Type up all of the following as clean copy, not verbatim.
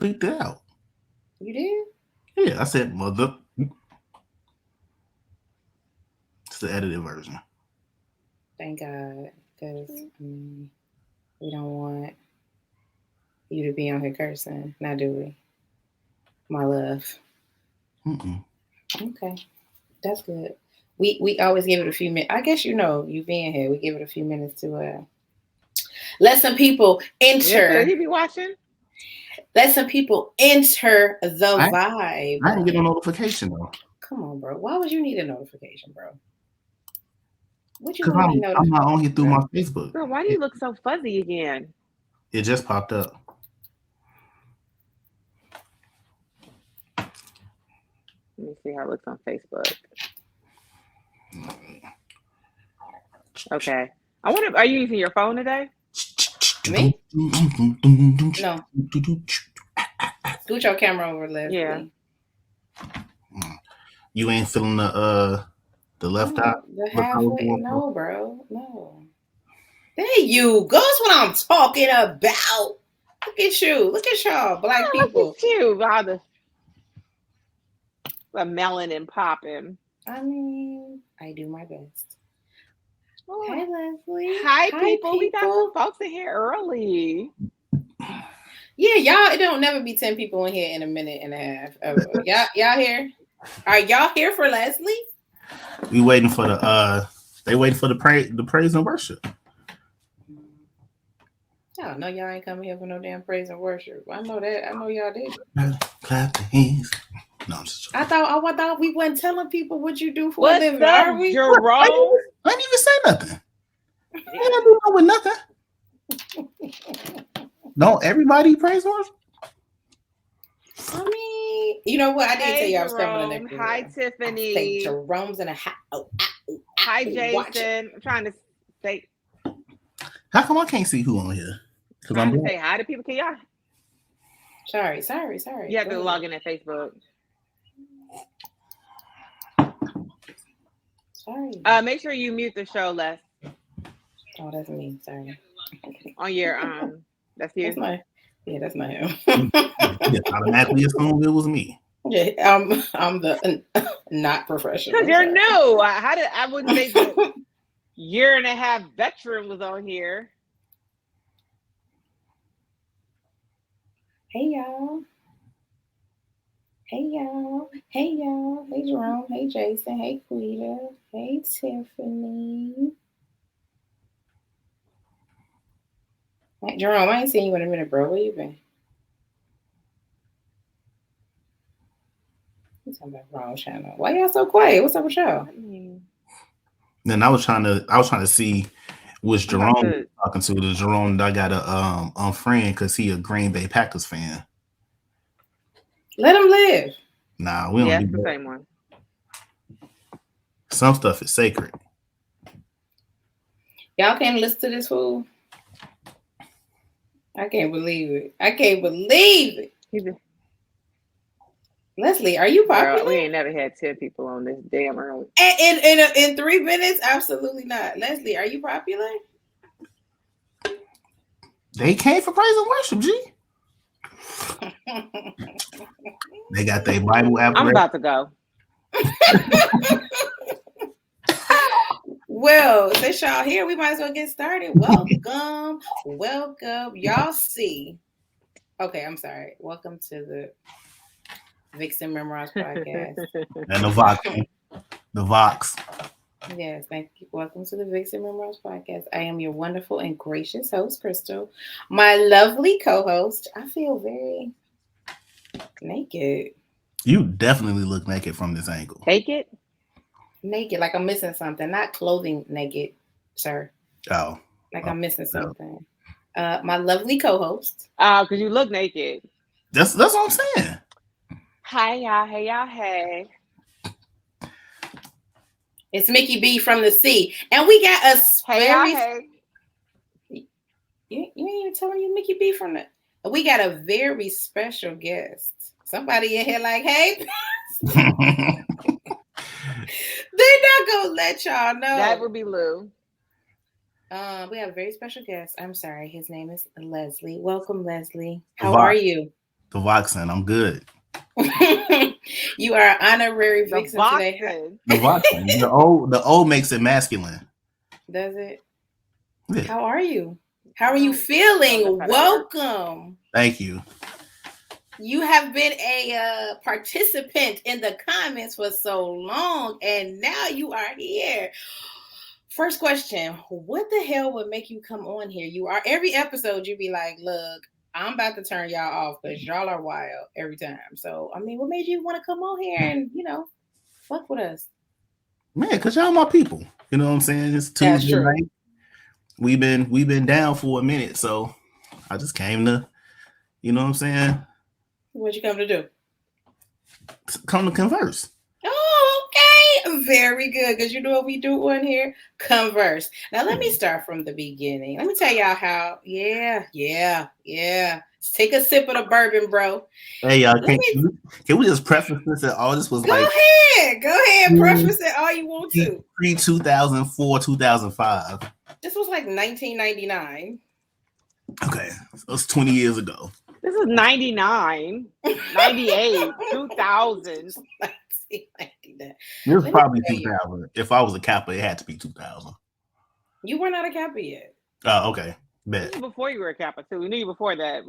bleeped it out. You did? Yeah, I said mother. It's the edited version. Thank God, because we don't want you to be on here cursing. Now, do we? My love. Mm-mm. Okay, that's good. We always give it a few minutes. I guess you being here, we give it a few minutes to let some people Yes, enter. he be watching. Let some people enter the I, vibe. I didn't get a notification though. Come on, bro. Why would you need a notification, bro? What you Because want to be I'm notified, not on here through bro? my Facebook. Girl, why do you look so fuzzy again? It just popped up. Let me see how it looks on Facebook. Okay. I wonder, are you using your phone today? Me? No. Scoot your camera over, Leslie. Yeah. You ain't feeling the left eye? The halfway. No, bro. No. There you go. That's what I'm talking about. Look at you. Look at y'all, black people. Look at you. Wow, the melanin popping. I mean, I do my best. Oh, hey, Leslie. Hi, people. We got some folks in here early. Yeah, y'all. It don't never be 10 people in here in a minute and a half. Ever. y'all here? Are y'all here for Leslie? We waiting for the they waiting for the praise and worship. I know y'all ain't coming here for no damn praise and worship. I know that. I know y'all did. Clap the hands. No, I'm just joking. I thought we weren't telling people what you do for What's a living. up, Are we? Jerome? I didn't even say nothing. I didn't do with nothing. No, everybody praise and worship. I mean, you know what? I did tell you I was coming the next Hi, Tiffany. Say Jerome's in a hat. Hi, Jason. I'm trying to say. How come I can't see who on here? Because I'm trying to say hi to people. Can y'all? Sorry. You have to log in at Facebook. Sorry. Make sure you mute the show, Les. Oh, that's me. Sorry. On your that's you. That's not him. Automatically assumed it was me. Yeah, I'm the not professional. Because you're new. I wouldn't think the year and a half veteran was on here. Hey y'all. Hey Jerome. Hey Jason. Hey Quita. Hey Tiffany. Hey, Jerome, I ain't seen you in a minute, bro. Where you been? You talking about wrong channel? Why y'all so quiet? What's up with y'all? Then I was trying to see which Jerome was talking to. The Jerome that I got a friend because he a Green Bay Packers fan. Let him live. Nah, we don't do the that. Same one. Some stuff is sacred. Y'all can't listen to this fool. I can't believe it. Leslie, are you popular? Girl, we ain't never had 10 people on this damn early. In 3 minutes? Absolutely not. Leslie, are you popular? They came for praise and worship, G. They got their Bible app. I'm about to go. Well, since y'all here, we might as well get started. Welcome. Y'all see. Okay, I'm sorry. Welcome to the Vixen Memoirs podcast. And the Vox. Yes, thank you. Welcome to the Vixen Memoirs podcast. I am your wonderful and gracious host, Crystal. My lovely co-host. I feel very naked. You definitely look naked from this angle. Naked, like I'm missing something. Not clothing naked, sir. Oh. Like I'm missing something. My lovely co-host. Because you look naked. That's what I'm saying. Hi, y'all. Hey, y'all. Hey. It's Mickey B from the C. And we got a hey. You ain't even telling you Mickey B from the... We got a very special guest. Somebody in here like, hey... They're not gonna let y'all know. That would be Lou. We have a very special guest. I'm sorry. His name is Leslie. Welcome, Leslie. How are you? The Vixen. I'm good. You are honorary The Vixen today. Vixen. The Vixen. The O makes it masculine. Does it? Yeah. How are you? How are you feeling? Welcome. Thank you. You have been a participant in the comments for so long, and now you are here. First question: what the hell would make you come on here? You are every episode. You be like, "Look, I'm about to turn y'all off because y'all are wild every time." So, I mean, what made you want to come on here and fuck with us? Man, because y'all my people. You know what I'm saying? It's Tuesday night. We've been down for a minute, so I just came to, you know what I'm saying? What you come to do? Come to converse. Oh, okay. Very good. Because you know what we do on here? Converse. Now, let me start from the beginning. Let me tell y'all how. Yeah. Let's take a sip of the bourbon, bro. Hey, y'all, can we just preface this that all this was Go ahead. Preface it all you want to. Pre-2004, 2005. This was like 1999. Okay. It was 20 years ago. This is 99, 98, 2000. It was probably 2000. If I was a Kappa, it had to be 2000. You were not a Kappa yet. Oh, okay. Bet. Before you were a Kappa, too. We knew you before that.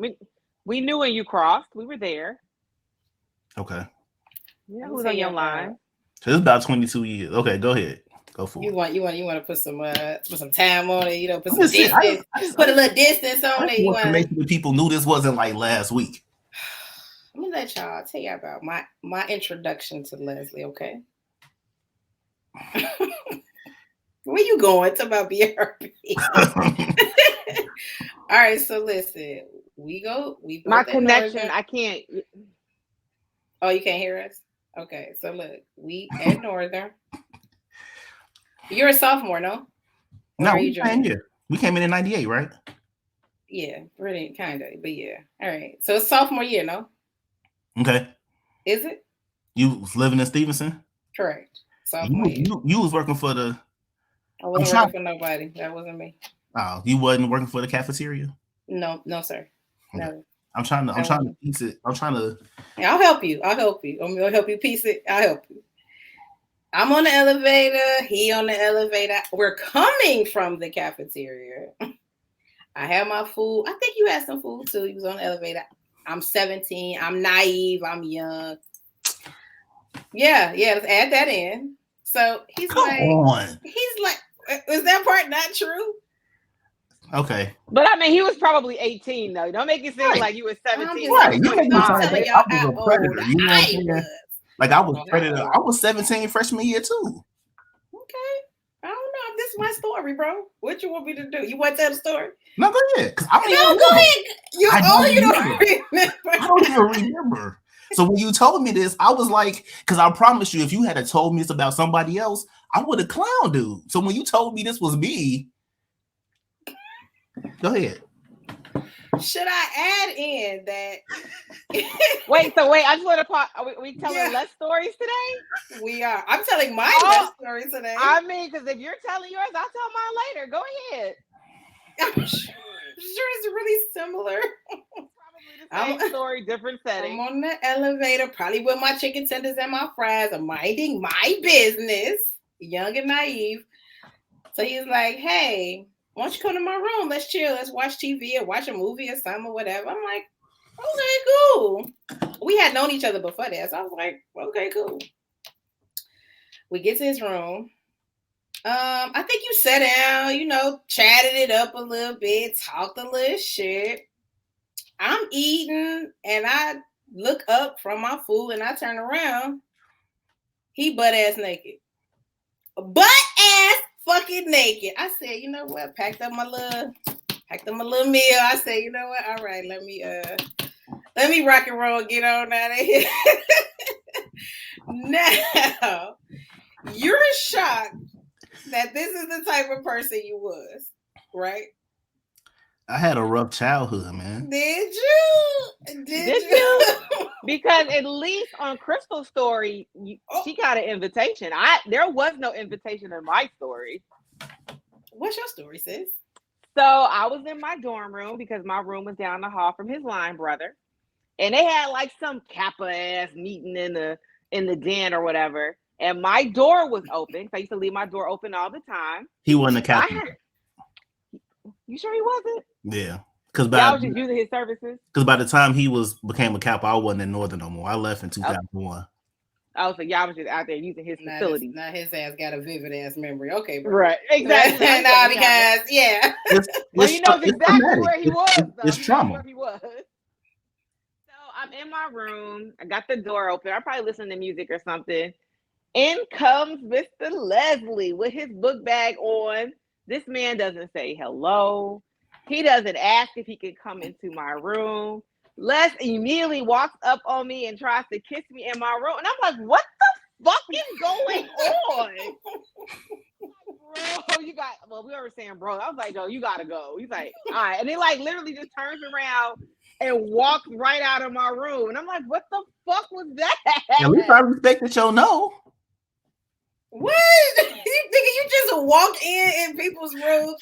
We knew when you crossed. We were there. Okay. Yeah, who's on your line? So it's about 22 years. Okay, go ahead. Go for it. You want to put some time on it, put some distance, put a little distance on it. You want to make sure people knew this wasn't like last week. Let me tell you about my introduction to Leslie, okay? Where you going? Talk about BRB. All right, so listen, my connection, Northern. I can't. Oh, you can't hear us? Okay, so look, we at Northern. You're a sophomore, no? No, we came in 98, right? Yeah, really, kind of, but yeah. All right, so it's sophomore year, no? Okay. Is it? You was living in Stevenson? Correct. Sophomore year. You was working for the... I wasn't working for nobody. That wasn't me. Oh, you wasn't working for the cafeteria? No, sir. Okay. No. I'm trying to piece it. I'm trying to... I'll help you. I'm going to help you piece it. I'll help you. I'm on the elevator. He on the elevator. We're coming from the cafeteria. I have my food. I think you had some food too. He was on the elevator. I'm 17. I'm naive. I'm young. Yeah. Let's add that in. So he's Come on. He's like, is that part not true? Okay. But I mean, he was probably 18 though. Don't make it seem like you were 17. Right. You make me telling y'all how old predator. You know what I'm saying? Like I was predator. I was 17 freshman year too. Okay. I don't know. This is my story, bro. What you want me to do? You want to tell the story? No, go ahead. Go ahead. You don't remember. I don't even remember. So when you told me this, I was like, because I promise you, if you had told me this about somebody else, I would have clowned dude. So when you told me this was me, go ahead. Should I add in that? wait, I just want to pause. Are we telling less stories today? We are. I'm telling my less stories today. I mean, because if you're telling yours, I'll tell mine later. Go ahead. I'm sure it's really similar. Probably the same story, different setting. I'm on the elevator, probably with my chicken tenders and my fries. I'm minding my business, young and naive. So he's like, hey, why don't you come to my room? Let's chill. Let's watch TV or watch a movie or something or whatever. I'm like, okay, cool. We had known each other before that. So I was like, okay, cool. We get to his room. I think you sat down, chatted it up a little bit, talked a little shit. I'm eating and I look up from my food and I turn around. He butt ass naked. Butt ass fucking naked. I said, you know what? Packed up my little meal. I said, you know what? All right, let me rock and roll, get on out of here. Now, you're shocked that this is the type of person you was, right? I had a rough childhood, man. Did you? Because at least on Crystal's story, she got an invitation. There was no invitation in my story. What's your story, sis? So I was in my dorm room because my room was down the hall from his line brother. and they had like some Kappa ass meeting in the den or whatever. And my door was open. I used to leave my door open all the time. He wasn't a captain. You sure he wasn't? Yeah. Because I was just using his services. Because by the time he became a Kappa, I wasn't in Northern no more. I left in 2001. Oh, so y'all was just out there using his facilities. Now his ass got a vivid ass memory. Okay, bro. Right, exactly. No, because well, you know exactly where he was. Though. It's trauma. Where he was. So I'm in my room. I got the door open. I probably listen to music or something. In comes Mr. Leslie with his book bag on. This man doesn't say hello. He doesn't ask if he can come into my room. Les immediately walks up on me and tries to kiss me in my room. And I'm like, what the fuck is going on? Bro, we were saying, bro. I was like, yo, you gotta go. He's like, all right. And he like literally just turns around and walks right out of my room. And I'm like, what the fuck was that? At least I respected your no. What? You think you just walk in people's rooms?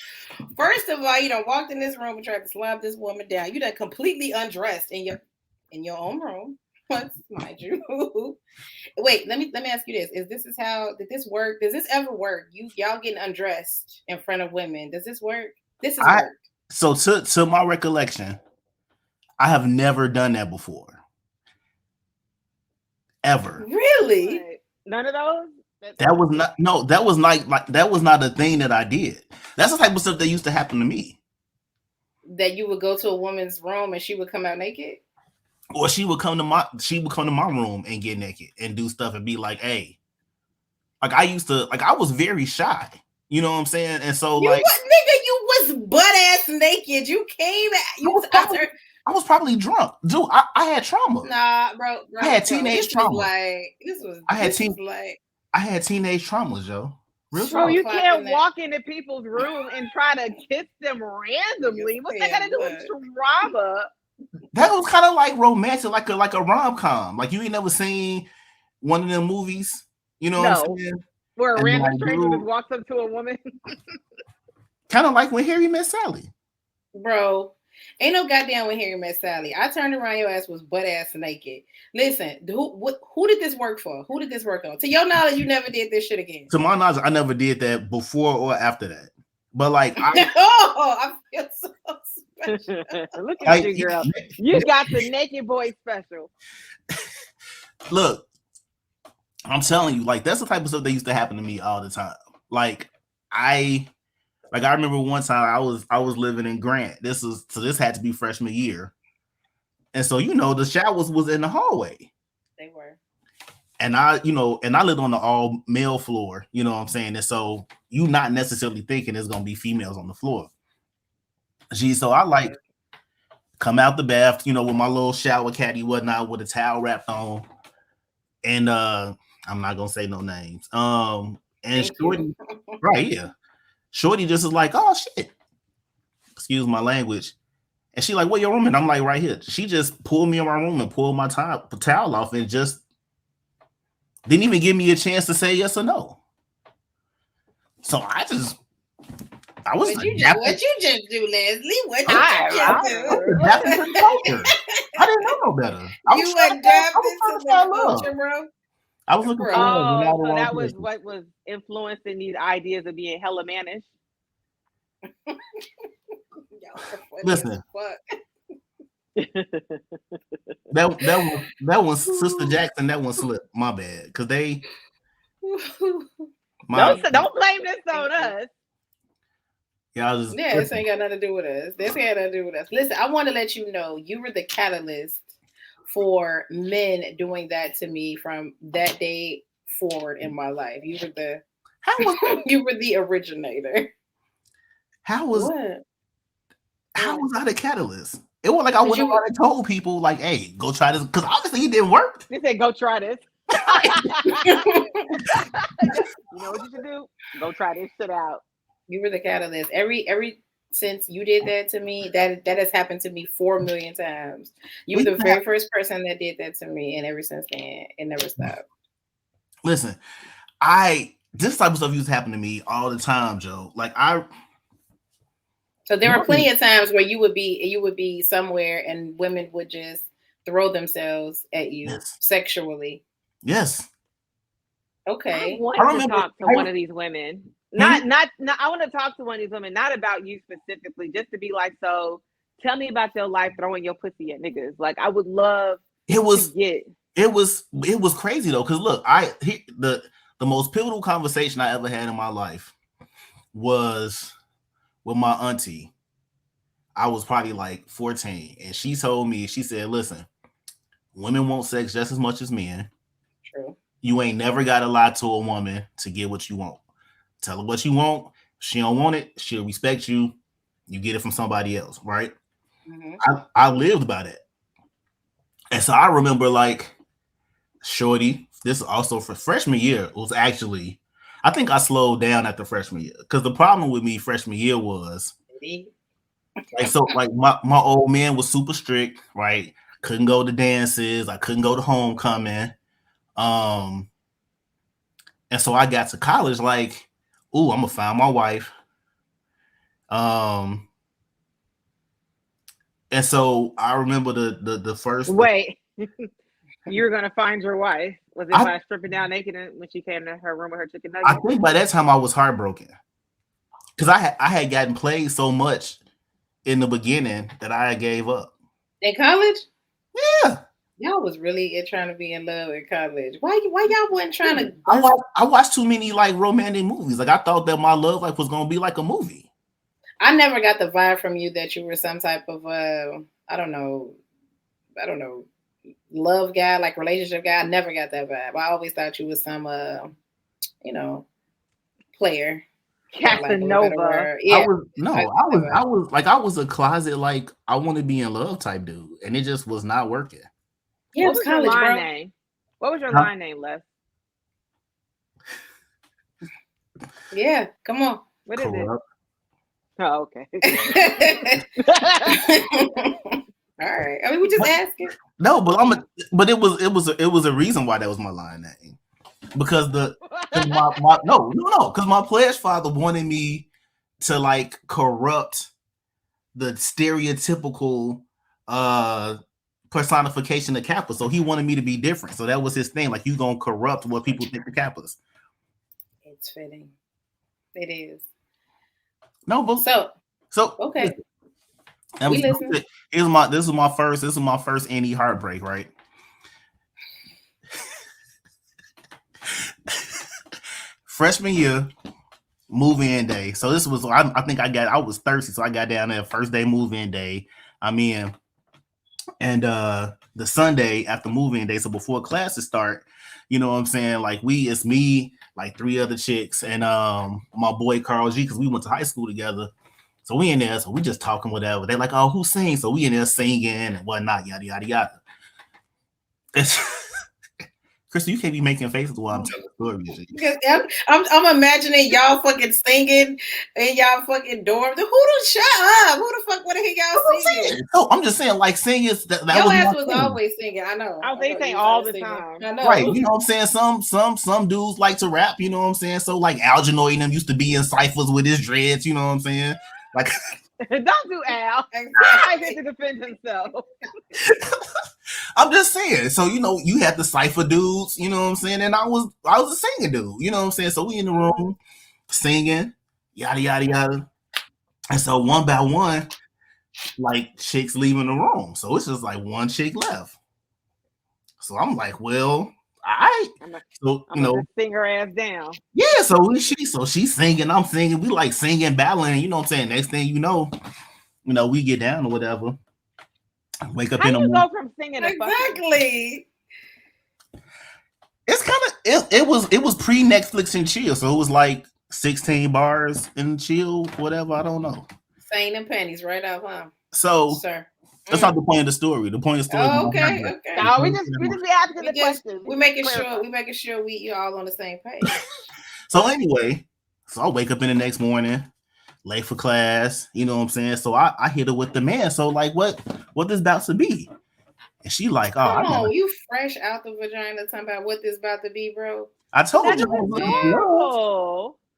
First of all, you walked in this room and tried to slap this woman down. You done completely undressed in your own room. What, mind you? Wait, let me ask you this: did this work? Does this ever work? Y'all getting undressed in front of women? Does this work? This is work. So to my recollection, I have never done that before. Ever. Really? None of those? That was not a thing that I did. That's the type of stuff that used to happen to me. That you would go to a woman's room and she would come out naked? Or she would come to my room and get naked and do stuff and be like, hey. Like I was very shy. You know what I'm saying? And so you was butt ass naked. You came I was probably drunk. Dude, I had trauma. Nah, bro. I had teenage trauma. I had teenage traumas, yo. Bro, you can't walk into people's room and try to kiss them randomly. What's that got to do with trauma? That was kind of like romantic, like a rom-com. Like you ain't never seen one of them movies, you know what I'm saying? Where a random stranger just walks up to a woman. Kind of like When Harry Met Sally. Bro, ain't no goddamn When Harry Met Sally. I turned around, your ass was butt ass naked. Listen, who did this work for? Who did this work on? To your knowledge, you never did this shit again. To my knowledge, I never did that before or after that. But like, I feel so special. Look at you, girl. You got the naked boy special. Look, I'm telling you, like that's the type of stuff that used to happen to me all the time. I remember one time I was living in Grant. This had to be freshman year. And so, the showers was in the hallway. They were. And I lived on the all male floor, you know what I'm saying? And so you not necessarily thinking there's going to be females on the floor. So I come out the bath, with my little shower caddy, whatnot, with a towel wrapped on. And I'm not going to say no names. And Shorty, right here. Shorty just is like, oh shit. Excuse my language. And she like, where your room? And I'm like, right here. She just pulled me in my room and pulled my towel off and just didn't even give me a chance to say yes or no. So I was what you just do, Leslie? What you just do? I didn't know no better. You adapted to the culture, bro. I was looking for so that was what was influencing these ideas of being hella mannish. Listen, that was Sister Jackson. That one slipped. My bad, because they. Don't blame this on us. This ain't got nothing to do with us. This ain't got nothing to do with us. Listen, I want to let you know you were the catalyst for men doing that to me from that day forward in my life. You were the originator. How was I the catalyst? It was like I went around and told people like, hey, go try this. Because obviously it didn't work. They said, go try this. You know what you should do? Go try this shit out. You were the catalyst. Every since you did that to me, that has happened to me 4 million times. You were the very first person that did that to me, and ever since then, it never stopped. Listen, this type of stuff used to happen to me all the time, Joe. So there were plenty of times where you would be somewhere and women would just throw themselves at you sexually. Yes. Okay. I want to talk to one of these women. Not. I want to talk to one of these women, not about you specifically, just to be like, so tell me about your life throwing your pussy at niggas. Like, I would love it was crazy though, because look, the most pivotal conversation I ever had in my life was with my auntie. I was probably like 14, and she told me, she said, listen, women want sex just as much as men. True. You ain't never got to lie to a woman to get what you want. Tell her what you want. If she don't want it, she'll respect you. You get it from somebody else, right? Mm-hmm. I lived by that. And so I remember, like, shorty, this is also for freshman year, was actually, I think I slowed down after freshman year. Because the problem with me freshman year was, like, so, like, my old man was super strict, right? Couldn't go to dances. I couldn't go to homecoming. And so I got to college like, ooh, I'm gonna find my wife. And so I remember the first. Wait, you were gonna find your wife? Was it by stripping down naked when she came to her room with her chicken nuggets? I think by that time I was heartbroken because I had gotten played so much in the beginning that I gave up. In college? Yeah. Y'all was really trying to be in love in college. Why y'all wasn't trying to? I watched too many like romantic movies. Like I thought that my love life was gonna be like a movie. I never got the vibe from you that you were some type of I don't know, love guy, like relationship guy. I never got that vibe. I always thought you was some player. Casanova. Yeah. I was a closet like I want to be in love type dude, and it just was not working. Yeah, what was college, your line name? What was your line name, Les? Yeah, come on. What is it? Oh, okay. All right. I mean, we just asking. No, but it was a reason why that was my line name. Because because my pledge father wanted me to like corrupt the stereotypical personification of Kappa. So he wanted me to be different. So that was his thing. Like, you gonna corrupt what people think the Kappas. It's fitting. It is. No, but so okay. This is my first any heartbreak, right? Freshman year, move-in day. So this was, I think I was thirsty, so I got down there first day move-in day. I'm in. And the Sunday after move-in day, so before classes start, you know what I'm saying? Like it's me, like 3 other chicks, and my boy Carl G, because we went to high school together. So we in there, so we just talking whatever. They're like, oh, who sings? So we in there singing and whatnot, yada yada yada. Crystal, you can't be making faces while I'm telling stories. Because I'm imagining y'all fucking singing in y'all fucking dorm. Who don't shut up? Who the fuck? What the heck y'all singing? No, I'm just saying, like, singing. That your ass was always singing. I know. I was saying all the time. I know. Right. You know what I'm saying? Some dudes like to rap. You know what I'm saying? So like Algernoid and them used to be in ciphers with his dreads. You know what I'm saying? Like, don't do Al. I get to defend himself. I'm just saying. So, you know, you had the cipher dudes, you know what I'm saying? And I was a singing dude, you know what I'm saying? So we in the room singing, yada, yada, yada. And so one by one, like, chicks leaving the room. So it's just like one chick left. So I'm like, well, all right. So, you know, sing her ass down. Yeah, so she's singing, I'm singing, we like singing, battling, you know what I'm saying? Next thing you know, we get down or whatever. Wake up in the morning. How do you go from singing to exactly? It's kind of it was pre-Netflix and chill, so it was like 16 bars and chill, whatever. I don't know. Saying and pennies right off, huh? So, sir. That's not the point of the story. The point of the story. Oh, okay. No, we just be asking the questions. We're making sure you all on the same page. So anyway, I wake up in the next morning, late for class. You know what I'm saying? So I hit her with the man. So like, what this about to be? And she like, oh, come on, you fresh out the vagina talking about what this about to be, bro. I told you.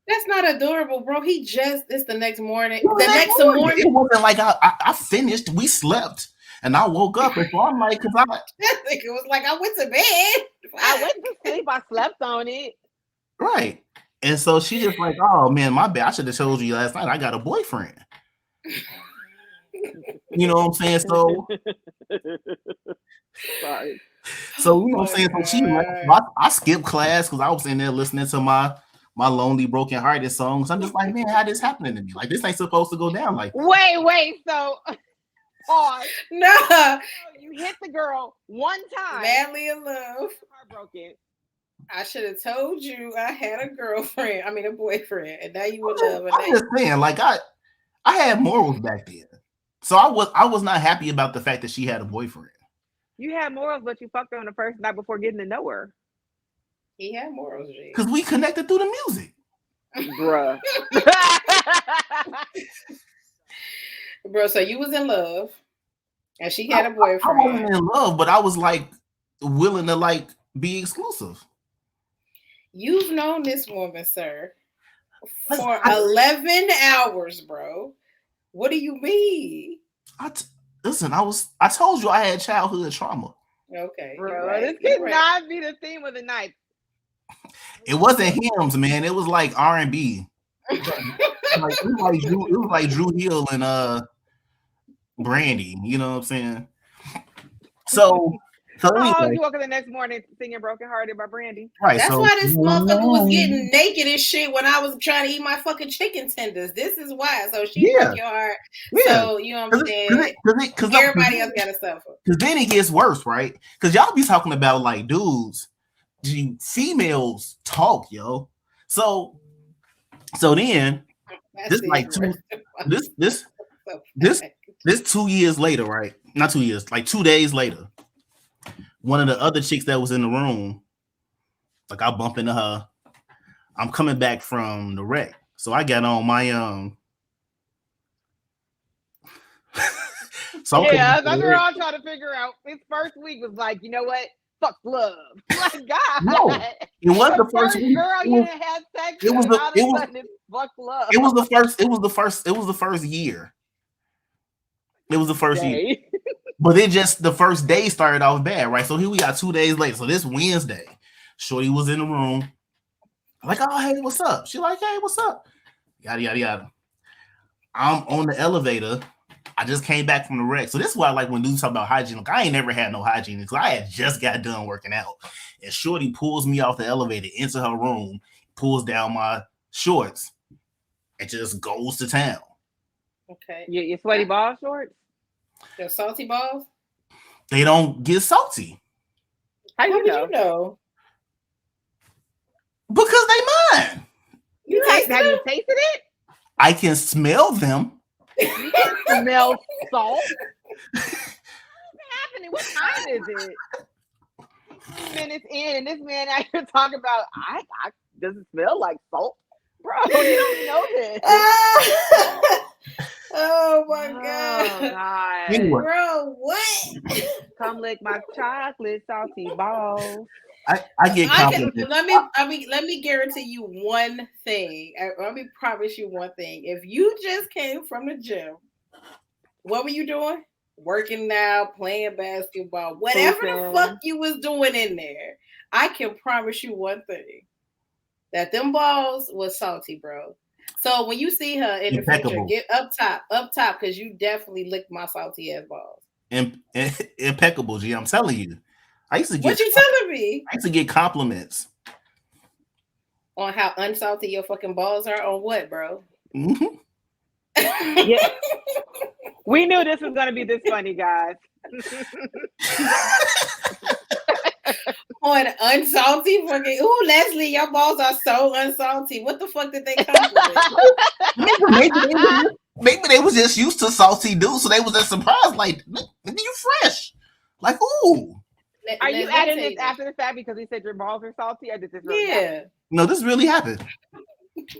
That's not adorable, bro. It's the next morning. The next morning. It wasn't like I finished. We slept. And I woke up and so I'm like, because it was like I went to bed. I went to sleep. I slept on it. Right. And so she just like, oh man, my bad. I should have told you last night I got a boyfriend. You know what I'm saying? So Sorry. So you know what I'm saying? So she I skipped class because I was in there listening to my lonely, broken hearted songs. I'm just like, man, how this happening to me? Like this ain't supposed to go down like this. Wait. So pause. No. You hit the girl one time. Madly in love. Heartbroken. I should have told you I had a girlfriend. I mean a boyfriend. And now you in love. I'm just saying, like I had morals back then. So I was not happy about the fact that she had a boyfriend. You had morals, but you fucked her on the first night before getting to know her. He had morals, because we connected through the music, bruh. Bro, so you was in love, and she had a boyfriend. I wasn't in love, but I was like willing to like be exclusive. You've known this woman, sir, for 11 hours, bro. What do you mean? Listen, I told you I had childhood trauma. Okay. Bro, right. This could not be the theme of the night. It wasn't hymns, man. It was like R&B. It was like Drew Hill and Brandy. You know what I'm saying? So anyway. You woke up the next morning singing "Broken Hearted" by Brandy. Right. That's why this motherfucker was getting naked and shit when I was trying to eat my fucking chicken tenders. This is why. So she broke your heart. Yeah. So you know what I'm saying? Because everybody else gotta suffer. Because then it gets worse, right? Because y'all be talking about like dudes, females talk, yo. So then this like this 2 years later, right? Not 2 years, like 2 days later. One of the other chicks that was in the room, like I bump into her. I'm coming back from the wreck. So I got on my so yeah, that's what we're all trying to figure out. His first week was like, you know what? Fuck love. Like God. No, it was the first week. Girl you didn't have sex. It was fuck love. It was the first year. It was the first year. But it just the first day started off bad, right? So here we got 2 days later. So this Wednesday, Shorty was in the room. I'm like, oh, hey, what's up? She like, hey, what's up? Yada, yada, yada. I'm on the elevator. I just came back from the wreck. So this is why I like when dudes talk about hygiene. Like, I ain't never had no hygiene because I had just got done working out. And Shorty pulls me off the elevator into her room, pulls down my shorts, and just goes to town. Okay. Your sweaty ball shorts? Your salty balls? They don't get salty. How do you know? Because they mine. Have you tasted it? I can smell them. You can smell salt. What's happening? What time is it? 2 minutes in, and this man out here talking about, I does it smell like salt? Bro, you don't know this. Oh my God. Anyway. Bro, what? Come lick my chocolate salty balls. I get complimented. Let me guarantee you one thing. Let me promise you one thing. If you just came from the gym, what were you doing? Working out, playing basketball, whatever the fuck you was doing in there. I can promise you one thing. That them balls was salty, bro. So when you see her in the future, get up top, because you definitely licked my salty ass balls. Impeccable, G. I'm telling you. I used to get. What you telling me? I used to get compliments on how unsalty your fucking balls are. On what, bro? Mm-hmm. Yeah. We knew this was gonna be this funny, guys. On unsalty fucking. Ooh, Leslie, your balls are so unsalty. What the fuck did they come with? Maybe they was just used to salty dudes, so they was just surprised. Like, you fresh? Like, ooh. Are you adding this after the fact because he said your balls are salty, or did this really happen? No, this really happened.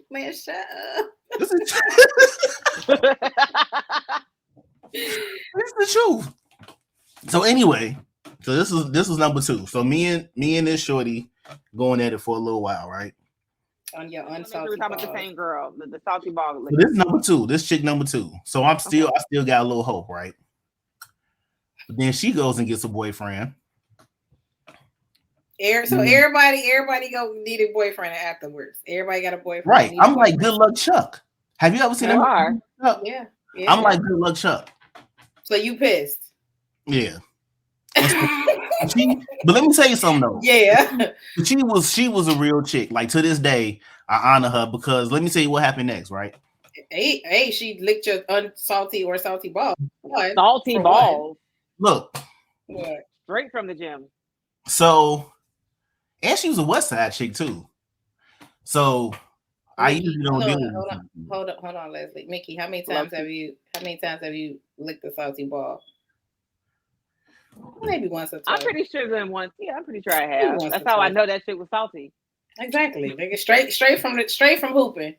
Man, shut up. This is the truth. So anyway, so this was number 2. So me and this shorty going at it for a little while, right? On your unsalty. We're talking about the same girl, the salty ball. So this is number 2. This chick number 2. So I still got a little hope, right? Then she goes and gets a boyfriend. So everybody go need a boyfriend afterwards. Everybody got a boyfriend. Right. I'm like, good luck, Chuck. Have you ever seen that? Yeah. I'm like, good luck, Chuck. So you pissed? Yeah. But let me tell you something though. Yeah. She was a real chick. Like to this day, I honor her because let me tell you what happened next, right? Hey, she licked your unsalty or salty balls. Salty balls. Look. What? Straight from the gym. So, and she was a West Side chick too. So I usually don't deal with Hold on, Leslie. Mickey, how many times have you licked a salty ball? Maybe once or twice. I'm pretty sure than once. Yeah, I'm pretty sure I have. That's how I know that shit was salty. Exactly. Nigga, straight from hooping.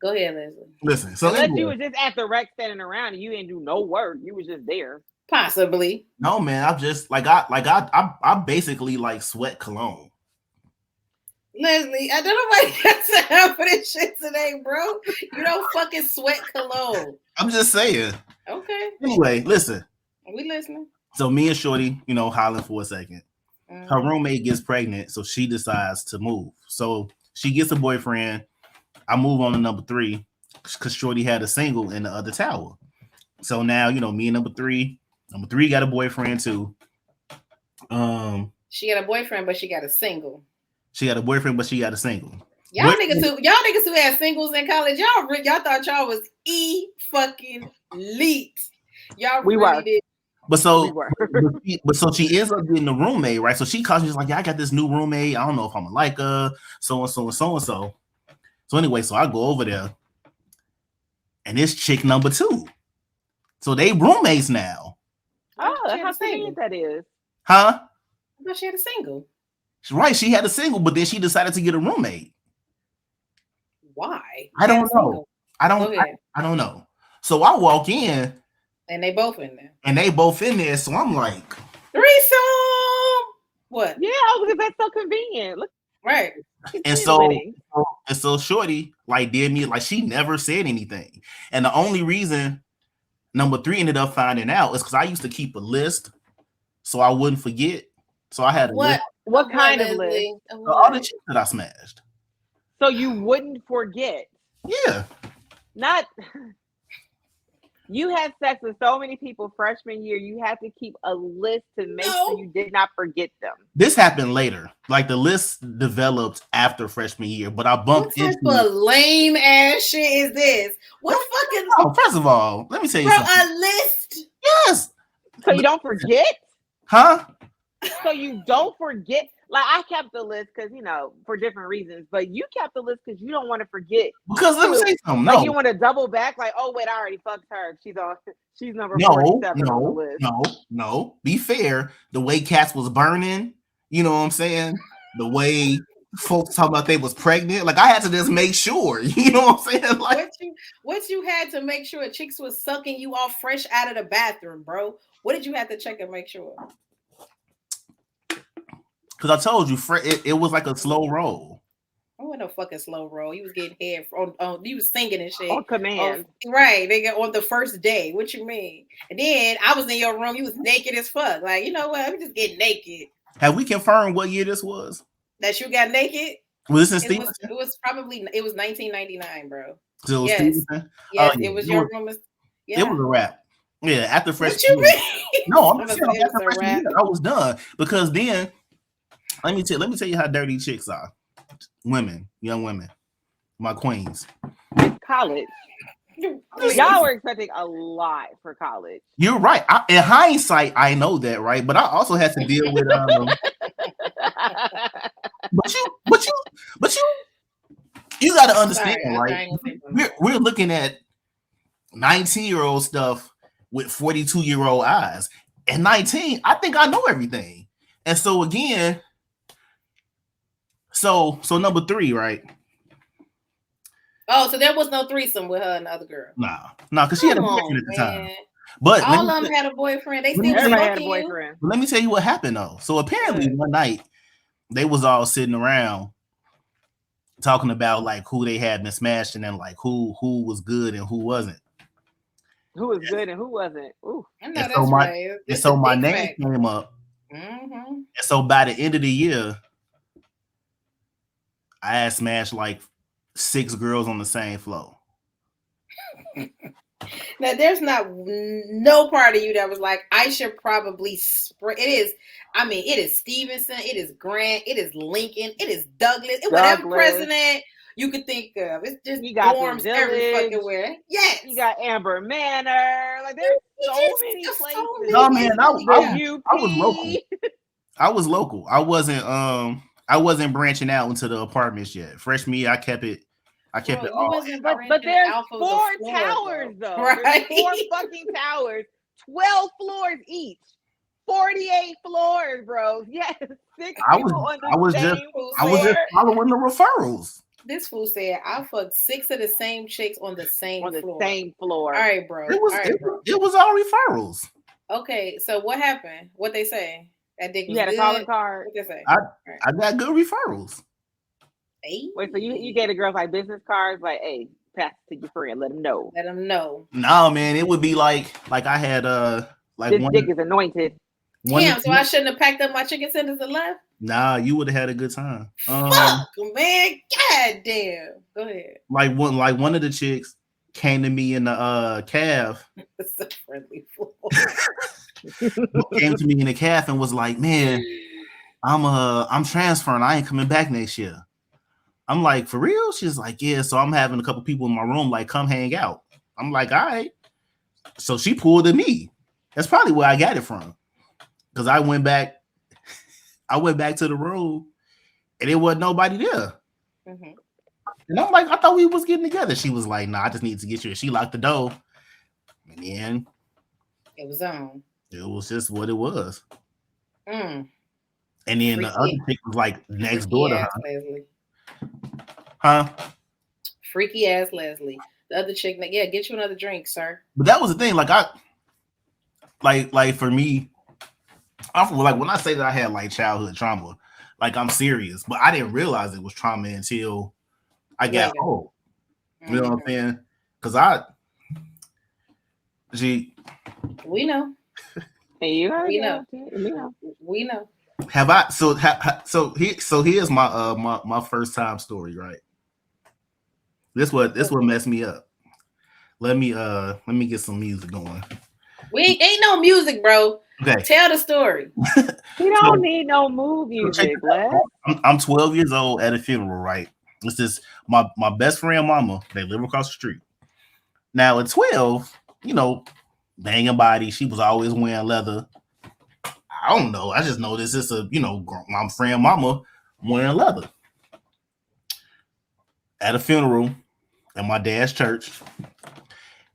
Go ahead, Leslie. Listen, so unless you was just at the rec standing around and you didn't do no work, you was just there. Possibly. No, man. I'm just I basically like sweat cologne. Leslie, I don't know why you got time for this shit today, bro. You don't fucking sweat cologne. I'm just saying. Okay. Anyway, listen. Are we listening? So me and Shorty, hollering for a second. Her roommate gets pregnant, so she decides to move. So she gets a boyfriend. I move on to number 3 because Shorty had a single in the other tower. So now, me and number 3 got a boyfriend too. She got a boyfriend, but she got a single. She got a boyfriend, but she got a single. Y'all niggas who had singles in college, y'all thought y'all was fucking elite. Y'all we really were. did. But so she ends up getting a roommate, right? So she calls me, she's like, yeah, I got this new roommate. I don't know if I'm gonna like her, so and so and so and so. So anyway, so I go over there, and it's chick number 2. So they roommates now. Oh, that's how convenient that is. Huh? I thought she had a single. Right, she had a single, but then she decided to get a roommate. Why? I don't know. I don't know. So I walk in. And they both in there. So I'm like, threesome. What? Yeah, because that's so convenient. Look, right. And so Shorty did me like she never said anything. And the only reason number 3 ended up finding out is because I used to keep a list so I wouldn't forget. So I had a list. What kind of list? All the chicks that I smashed. So you wouldn't forget. Yeah. Not. You had sex with so many people freshman year, you had to keep a list to make sure you did not forget them. This happened later. Like the list developed after freshman year, but I bumped into. What type of lame ass shit is this? What fucking? Oh, first of all, let me tell you something. A list? Yes. So you don't forget? Huh? So you don't forget? Like I kept the list because for different reasons, but you kept the list because you don't want to forget. Because let me say something. Like you want to double back, like, oh wait, I already fucked her. She's number 47 on the list. No. Be fair. The way Cats was burning, you know what I'm saying? The way folks talk about they was pregnant, like I had to just make sure. You know what I'm saying? Like what you had to make sure chicks was sucking you off fresh out of the bathroom, bro. What did you have to check and make sure? Because I told you, it was like a slow roll. I wasn't no fucking slow roll. He was getting head he was singing and shit. On command. Right. They got on the first day. What you mean? And then I was in your room. You was naked as fuck. Like, you know what? Let me just get naked. Have we confirmed what year this was? That you got naked? Was this in Stevenson? It was 1999, bro. So it was Stevenson? Yes, it was your room. Yeah. It was a wrap. Yeah, after freshman year. What you mean? No, I'm saying after freshman year, I was done. Because then, let me tell you how dirty chicks are. Women, young women, my queens. College. Y'all were expecting a lot for college. You're right. In hindsight, I know that, right? But I also had to deal with but you got to understand, right? We're looking at 19-year-old stuff with 42-year-old eyes. At 19, I think I know everything. And so again, so number 3, right? Oh, so there was no threesome with her and the other girl. Nah, because she had a boyfriend at the time. But all of them had a boyfriend. They still had a boyfriend. Let me tell you what happened though. So apparently one night they was all sitting around talking about like who they had been smashing and like who was good and who wasn't. Who was good and who wasn't? Ooh. I know And that's right. and It's so a my big name fact. came up. Mm-hmm. And so by the end of the year, I had smashed like 6 girls on the same floor. Now, there's not no part of you that was like, I should probably spray. It is, I mean, it is Stevenson, it is Grant, it is Lincoln, it is Douglas, whatever president you could think of. It's just dorms every fucking where. Yes. You got Amber Manor. Like, there's so many places. No, man, I was local. I was local. I wasn't branching out into the apartments yet. Freshman year, I kept it all. But there's 4 towers though. Right? There's 4 fucking towers, 12 floors each, 48 floors, bro. Yes, 6 people on the same floor. I was just following the referrals. This fool said I fucked 6 of the same chicks on the same floor. All right, bro. It was all referrals. Okay, so what happened? What they say? That dick was had good? A calling card. What they say? I got good referrals. Hey. Wait, so you gave the girls like business cards, like, hey, pass it to your friend, let them know. Let them know. No, man, it would be like I had like this dick is anointed. Damn, so I shouldn't have packed up my chicken tenders and left? Nah, you would have had a good time. Fuck, man. God damn. Go ahead. Like one of the chicks came to me in the calf. It's a friendly fool. Came to me in the calf and was like, man, I'm transferring. I ain't coming back next year. I'm like, for real? She's like, yeah. So I'm having a couple people in my room, like, come hang out. I'm like, all right. So she pulled at me. That's probably where I got it from. Because I went back to the room and there wasn't nobody there. Mm-hmm. And I'm like, I thought we was getting together. She was like, nah, I just need to get you. And she locked the door. And then it was on. It was just what it was. Mm. And then the other chick was like next door to her. Leslie. Huh? Freaky ass Leslie. The other chick, yeah, get you another drink, sir. But that was the thing. Like like for me, like when I say that I had like childhood trauma, like I'm serious, but I didn't realize it was trauma until I got old. You know what I'm saying? Because we know. We know. Have I? So here's my first time story, right? This what messed me up. Let me get some music going. We ain't no music, bro. Okay. Tell the story. We don't need no move music, I'm 12 years old at a funeral, right? This is my best friend mama. They live across the street. Now at 12, banging body. She was always wearing leather. I don't know. I just know this is my friend mama wearing leather. At a funeral at my dad's church.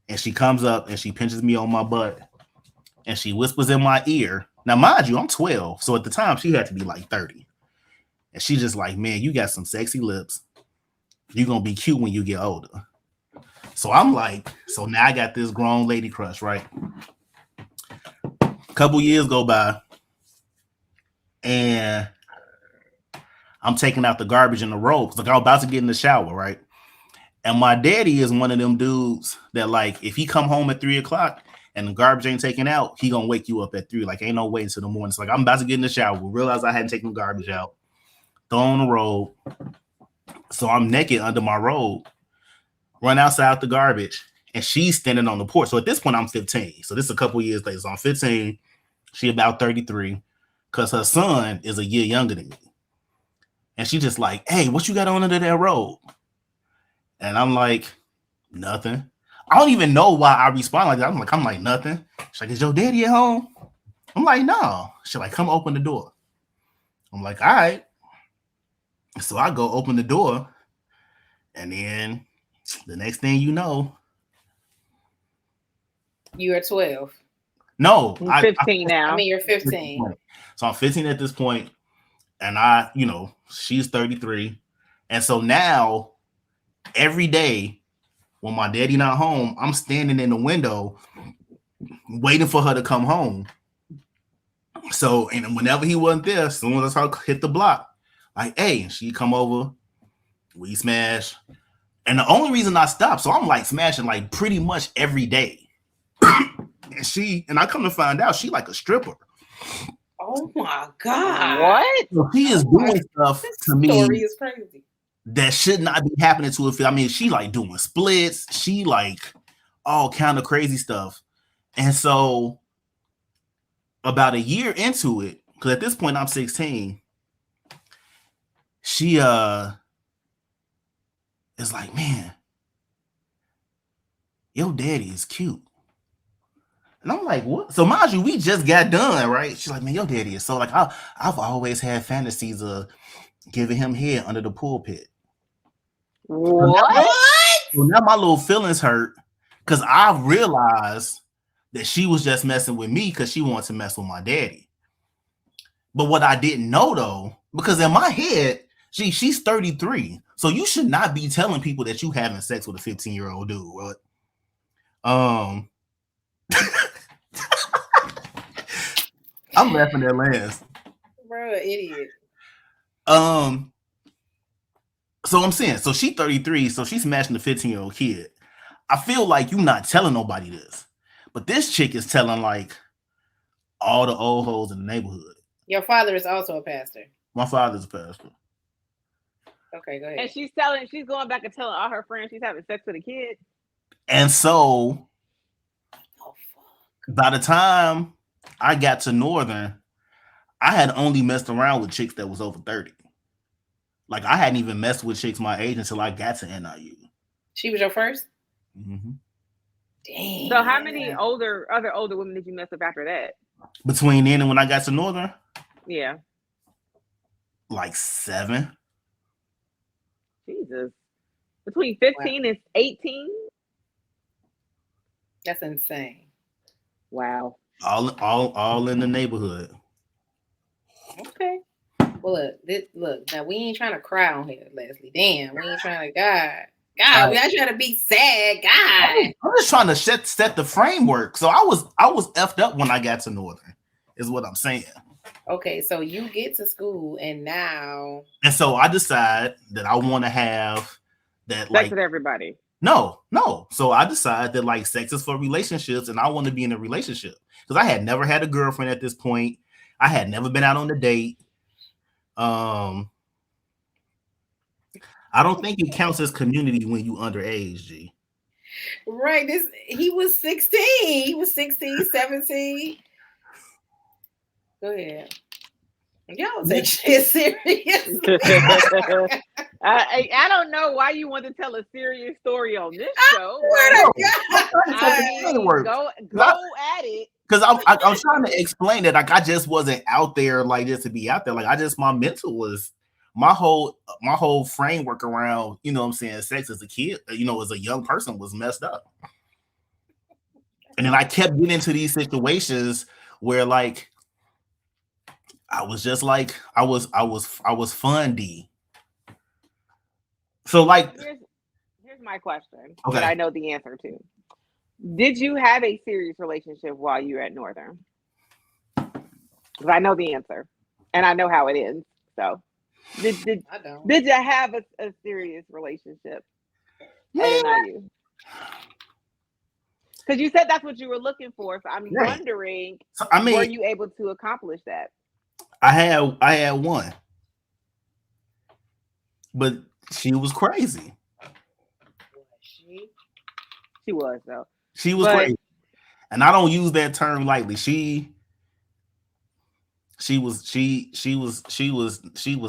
And she comes up and she pinches me on my butt. And she whispers in my ear. Now, mind you, I'm 12. So at the time, she had to be like 30. And she's just like, man, you got some sexy lips. You're going to be cute when you get older. So I'm like, so now I got this grown lady crush, right? A couple years go by. And I'm taking out the garbage in the road. Like, I'm about to get in the shower, right? And my daddy is one of them dudes that, like, if he come home at 3 o'clock and the garbage ain't taken out, he gonna wake you up at 3. Like, ain't no wait until the morning. It's like, I'm about to get in the shower. Realize I hadn't taken the garbage out. Throw on the robe. So I'm naked under my robe. Run outside the garbage. And she's standing on the porch. So at this point, I'm 15. So this is a couple years later. So I'm 15. She about 33. Because her son is a year younger than me. And she just like, hey, what you got on under that robe? And I'm like, nothing. I don't even know why I respond like that. I'm like, nothing. She's like, is your daddy at home? I'm like, no. She's like, come open the door. I'm like, all right. So I go open the door. And then the next thing you know. You are 12. No. I'm 15 now. I mean, you're 15. So I'm 15 at this point. And she's 33. And so now, every day when my daddy not home, I'm standing in the window waiting for her to come home. So, and whenever he wasn't there, as soon as I hit the block, like, hey, she come over, we smash. And the only reason I stopped, so I'm like smashing like pretty much every day. and I come to find out she like a stripper. Oh my God. What? So she is doing stuff to me Story is crazy. that should not be happening to her. I mean, she like doing splits. She like all kind of crazy stuff. And so about a year into it, because at this point I'm 16, she is like, man, your daddy is cute. And I'm like, what? So mind you, we just got done, right? She's like, man, your daddy is so like, I've always had fantasies of giving him head under the pulpit. What? So now my little feelings hurt because I realized that she was just messing with me because she wanted to mess with my daddy. But what I didn't know though, because in my head, she's 33. So you should not be telling people that you having sex with a 15-year-old dude, right? I'm laughing at Lance. Bro, idiot. So I'm saying, so she's 33, so she's smashing the 15-year-old kid. I feel like you're not telling nobody this, but this chick is telling like all the old hoes in the neighborhood. Your father is also a pastor. My father's a pastor. Okay, go ahead. And she's going back and telling all her friends she's having sex with a kid. And so Oh, fuck. by the time I got to Northern, I had only messed around with chicks that was over 30. Like I hadn't even messed with chicks my age until I got to NIU. She was your first? Mm-hmm. Damn. So how many other older women did you mess with after that? Between then and when I got to Northern, Yeah. like 7. Jesus. Between 15 and 18? That's insane. Wow. All in the neighborhood. Okay. Well, look. Now we ain't trying to cry on here, Leslie. Damn, we ain't trying to. God, we not trying to be sad. God, I'm just trying to set the framework. So I was effed up when I got to Northern, is what I'm saying. Okay, so you get to school and now, and so I decide that I want to have that Sex like with everybody. no. So I decide that like sex is for relationships, and I want to be in a relationship because I had never had a girlfriend at this point. I had never been out on a date. I don't think it counts as community when you underage, G. right? He was 16. He was 16, 17. Go ahead. Y'all take shit seriously. I don't know why you want to tell a serious story on this show. Go at it. Because I'm trying to explain that like I just wasn't out there like just to be out there. Like my mental was my whole framework around, you know what I'm saying, sex as a kid, you know, as a young person was messed up. And then I kept getting into these situations where like I was just like I was fundy. So like here's my question okay. that I know the answer to. Did you have a serious relationship while you were at Northern? Because I know the answer and I know how it ends. So did you have a serious relationship at NIU? Because you said that's what you were looking for. So I'm wondering, were you able to accomplish that? I had one, but she was crazy. She was though. She was crazy, and I don't use that term lightly. She was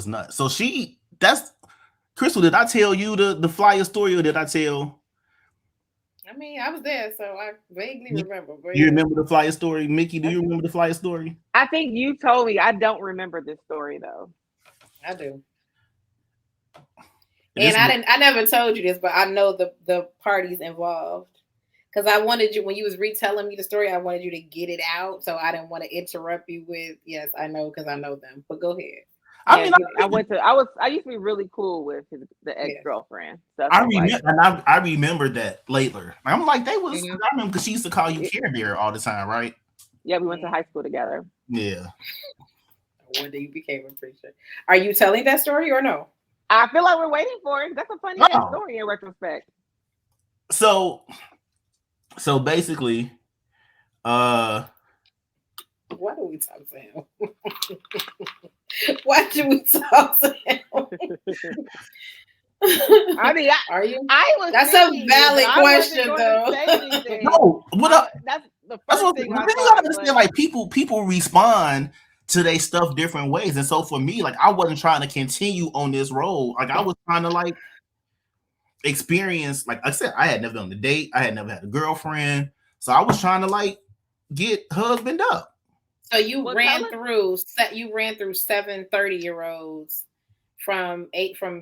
nuts. So that's Crystal. Did I tell you the flyer story, or did I tell? I mean, I was there, so I vaguely remember. You remember the flyer story, Mickey? Do you remember the flyer story? I think you told me. I don't remember this story though. I do. And I never told you this, but I know the parties involved. Because I wanted you, when you was retelling me the story, I wanted you to get it out. So I didn't want to interrupt you with, yes, I know, because I know them. But go ahead. I used to be really cool with the ex-girlfriend. So I remember that later. I'm like, I remember because she used to call you Care Bear all the time, right? Yeah, we went to high school together. Yeah. One day you became a preacher. Are you telling that story or no? I feel like we're waiting for it. That's a funny story in retrospect. So basically, Why do we talk to him? Why do we talk to him? I mean, are you? I was. That's a valid question, though. No, that's the that's first what thing the I thing you thought. gotta understand. Like people respond to their stuff different ways, and so for me, like I wasn't trying to continue on this road. Like I was trying to like experience. Like I said, I had never done a date. I had never had a girlfriend, so I was trying to like get husband up. So you ran through 7 30-year-olds from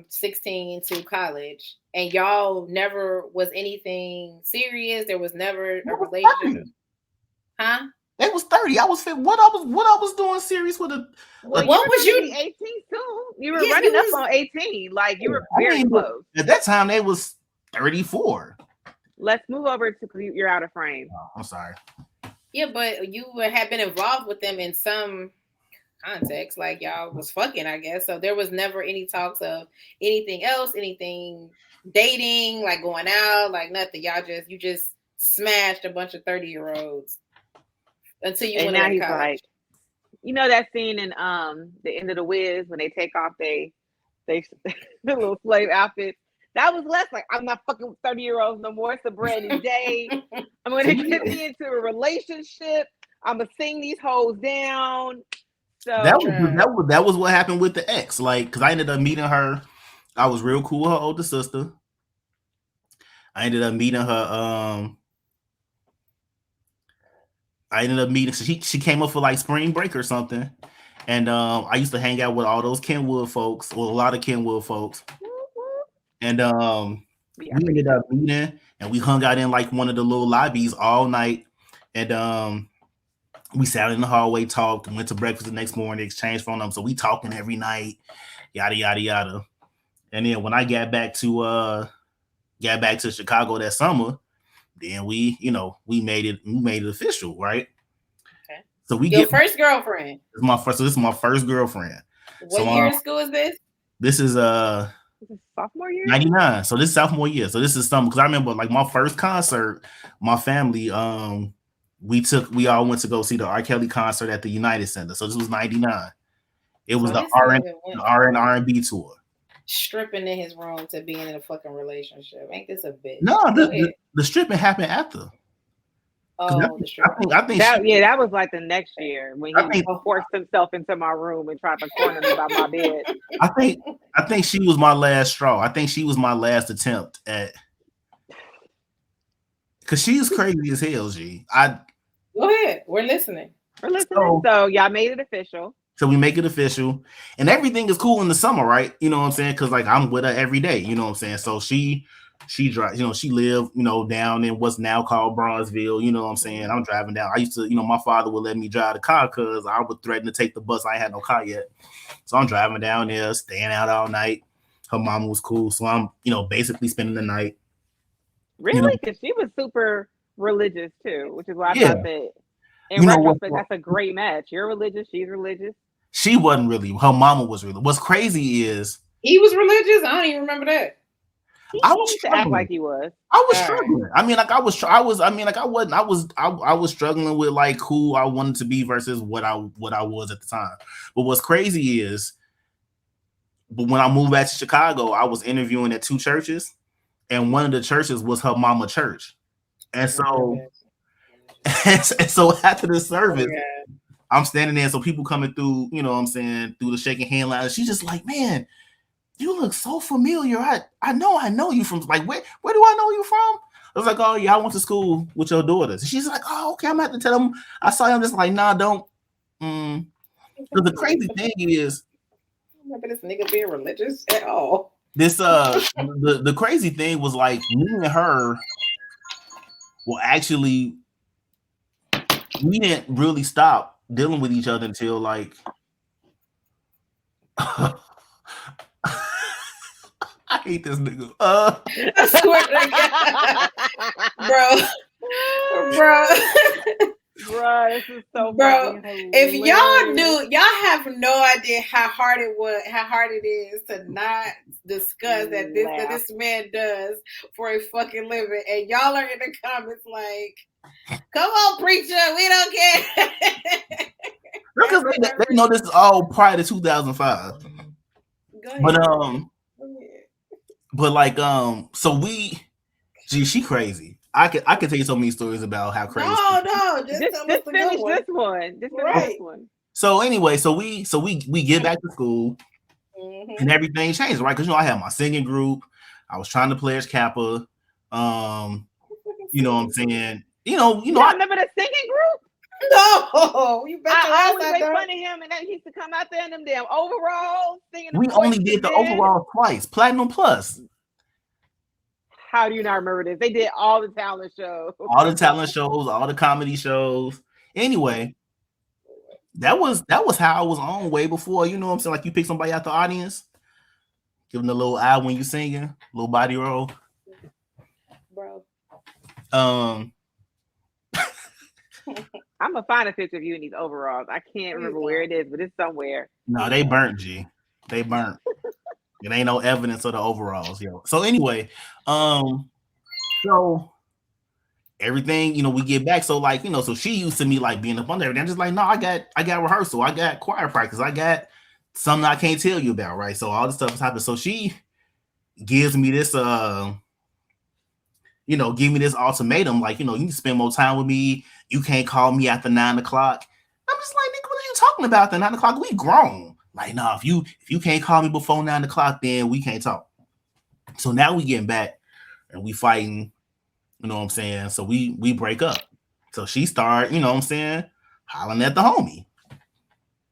16 to college, and y'all never was anything serious. There was never a relationship. Huh? It was 30. I was what I was doing serious with a. Well, what was you? 18 too. You were running up on 18. Like you were very close. At that time, they was 34. Let's move over to you're out of frame. Oh, I'm sorry. Yeah, but you had been involved with them in some context, like y'all was fucking, I guess. So there was never any talks of anything else, anything dating, like going out, like nothing. You just smashed a bunch of 30-year-olds until you went to college. Like, you know that scene in the End of the Wiz when they take off they the little slave outfit. That was less like I'm not fucking 30-year-olds no more. It's a brand new day. I'm gonna get me into a relationship. I'm gonna sing these hoes down. So that was what happened with the ex. Like, because I ended up meeting her. I was real cool with her older sister. I ended up meeting her. She came up for like spring break or something, and I used to hang out with all those Kenwood folks, or a lot of Kenwood folks. And we ended up meeting, and we hung out in like one of the little lobbies all night, and we sat in the hallway, talked, and went to breakfast the next morning, exchanged phone numbers. So we talking every night, yada yada yada. And then when I got back to Chicago that summer, then we made it official, right? Okay. So your first girlfriend. This is my first girlfriend. What year of school is this? This is sophomore year? 99. So this is sophomore year. So this is something, because I remember like my first concert, my family, we all went to go see the R. Kelly concert at the United Center. So this was 99. It was the R&B tour. Stripping in his room to being in a fucking relationship. Ain't this a bitch? No, the stripping happened after. Oh, I think that was like the next year when he forced himself into my room and tried to corner me by my bed. I think she was my last straw. I think she was my last attempt at, because she's crazy as hell, G. Go ahead. We're listening. So y'all made it official. So we make it official, and everything is cool in the summer, right? You know what I'm saying? Because like I'm with her every day. You know what I'm saying? So she drives. She lived down in what's now called Bronzeville. You know what I'm saying? I'm driving down. I used to, my father would let me drive the car because I would threaten to take the bus. I ain't had no car yet, so I'm driving down there, staying out all night. Her mom was cool, so I'm basically spending the night. Really? Because she was super religious too, which is why I thought that. In retrospect, that's a great match. You're religious. She's religious. She wasn't really. Her mama was really. What's crazy is he was religious. I don't even remember that. I was struggling. Act like he was. I was struggling. I mean, like I was struggling with like who I wanted to be versus what I was at the time. But what's crazy is, when I moved back to Chicago, I was interviewing at 2 churches, and one of the churches was her mama church, and so after the service. I'm standing there, so people coming through, through the shaking hand line. She's just like, man, you look so familiar. I know you from, like, where do I know you from? I was like, oh yeah, I went to school with your daughters. She's like, oh, okay, I'm gonna have to tell them. I saw him, just like, nah, don't. Because the crazy thing is, I don't remember this nigga being religious at all. This the crazy thing was like me and her. Well, actually, we didn't really stop dealing with each other until like I hate this nigga. I swear to God. Bro, this is so bro. If y'all knew, y'all have no idea how hard it is to not discuss that this man does for a fucking living, and y'all are in the comments like, Come on, preacher. We don't care. Because they know this is all prior to 2005. Go ahead. But like so she crazy. I could tell you so many stories about how crazy. No, just finish this one. Just finish this one. So anyway, so we get back to school, and everything changed, right? Because I had my singing group. I was trying to Pledge Kappa. You know what I'm saying? You I remember the singing group. No, you bet. I always make fun of him, and then he used to come out there in them damn overalls singing. We only did the overalls twice, Platinum Plus. How do you not remember this? They did all the talent shows, all the comedy shows. Anyway, that was how I was on way before. You know what I'm saying? Like you pick somebody out the audience, give them a little eye when you singing, little body roll, bro. I'm gonna find a picture of you in these overalls. I can't remember where it is, but it's somewhere. No, they burnt, G. They burnt. It ain't no evidence of the overalls, yo. So anyway, so everything, we get back. So like, so she used to me like being up on everything. I'm just like, no, I got rehearsal, I got choir practice, I got something I can't tell you about, right? So all this stuff is happening. So she gives me this give me this ultimatum, like, you need to spend more time with me. You can't call me after 9 o'clock. I'm just like, nigga, what are you talking about after 9 o'clock? We grown. Like, no, if you can't call me before 9 o'clock, then we can't talk. So now we getting back and we fighting, you know what I'm saying? So we break up. So she start, you know what I'm saying, hollering at the homie.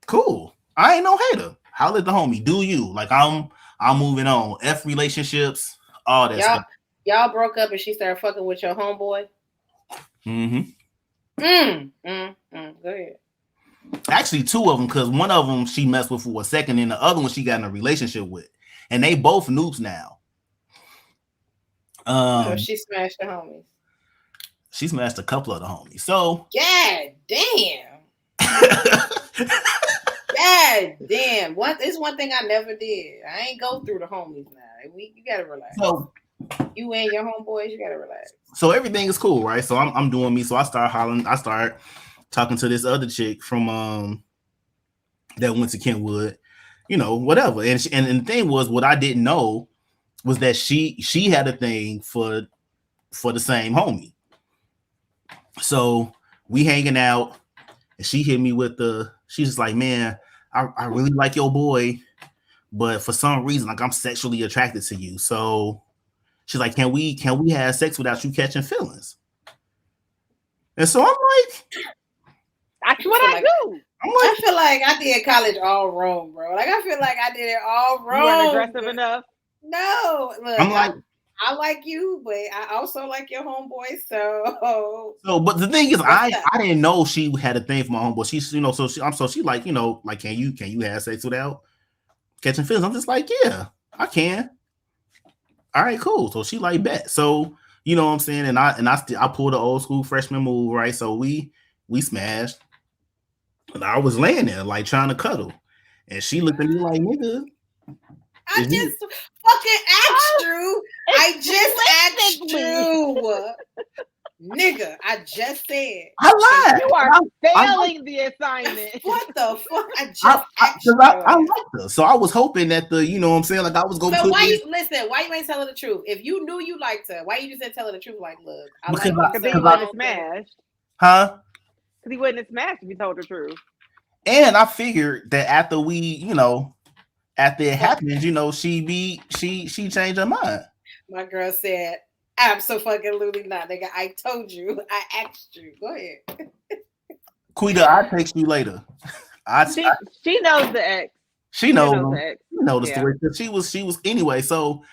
Cool. I ain't no hater. Holler at the homie. Do you. Like, I'm moving on. F relationships, all that stuff. Y'all broke up and she started fucking with your homeboy? Go ahead. Actually, two of them, because one of them she messed with for a second, and the other one she got in a relationship with. And they both noobs now. So she smashed the homies. She smashed a couple of the homies. So God damn. God damn. It's one thing I never did. I ain't go through the homies now. You gotta relax. So you and your homeboys, you gotta relax. So everything is cool, right? So I'm doing me. So I start hollering. I start talking to this other chick from that went to Kentwood, whatever. And the thing was, what I didn't know was that she had a thing for the same homie. So we hanging out, and she hit me with she's just like, man, I really like your boy, but for some reason, like, I'm sexually attracted to you. So she's like, can we have sex without you catching feelings? And so I'm like, that's what I do. I feel like I did college all wrong, bro. Like, I feel like I did it all wrong. You weren't aggressive enough. No, look, I'm like, I like you, but I also like your homeboy. So, but the thing is, I didn't know she had a thing for my homeboy. She's, so she like, like, can you have sex without catching feelings? I'm just like, yeah, I can. All right, cool. So she like, bet. So you know what I'm saying, and I pulled the old school freshman move, right? So we smashed, and I was laying there like trying to cuddle, and she looked at me like, nigga. I just fucking asked you. I just asked you. Nigga, I just said. I lied. You are failing the assignment. What the fuck? I just asked you. I liked her. So I was hoping that you know what I'm saying? Like, I was going to put why you ain't telling the truth? If you knew you liked her, why you just didn't tell her the truth? Like, look, because he wouldn't have smashed. Huh? Because he wouldn't have smashed if you told the truth. And I figured that after we, after it happens, she changed her mind. My girl said, absolutely not, nigga. I told you. I asked you. Go ahead. Quita, I'll text you later. She knows the ex. She knows the ex. You know the story. She was anyway. So,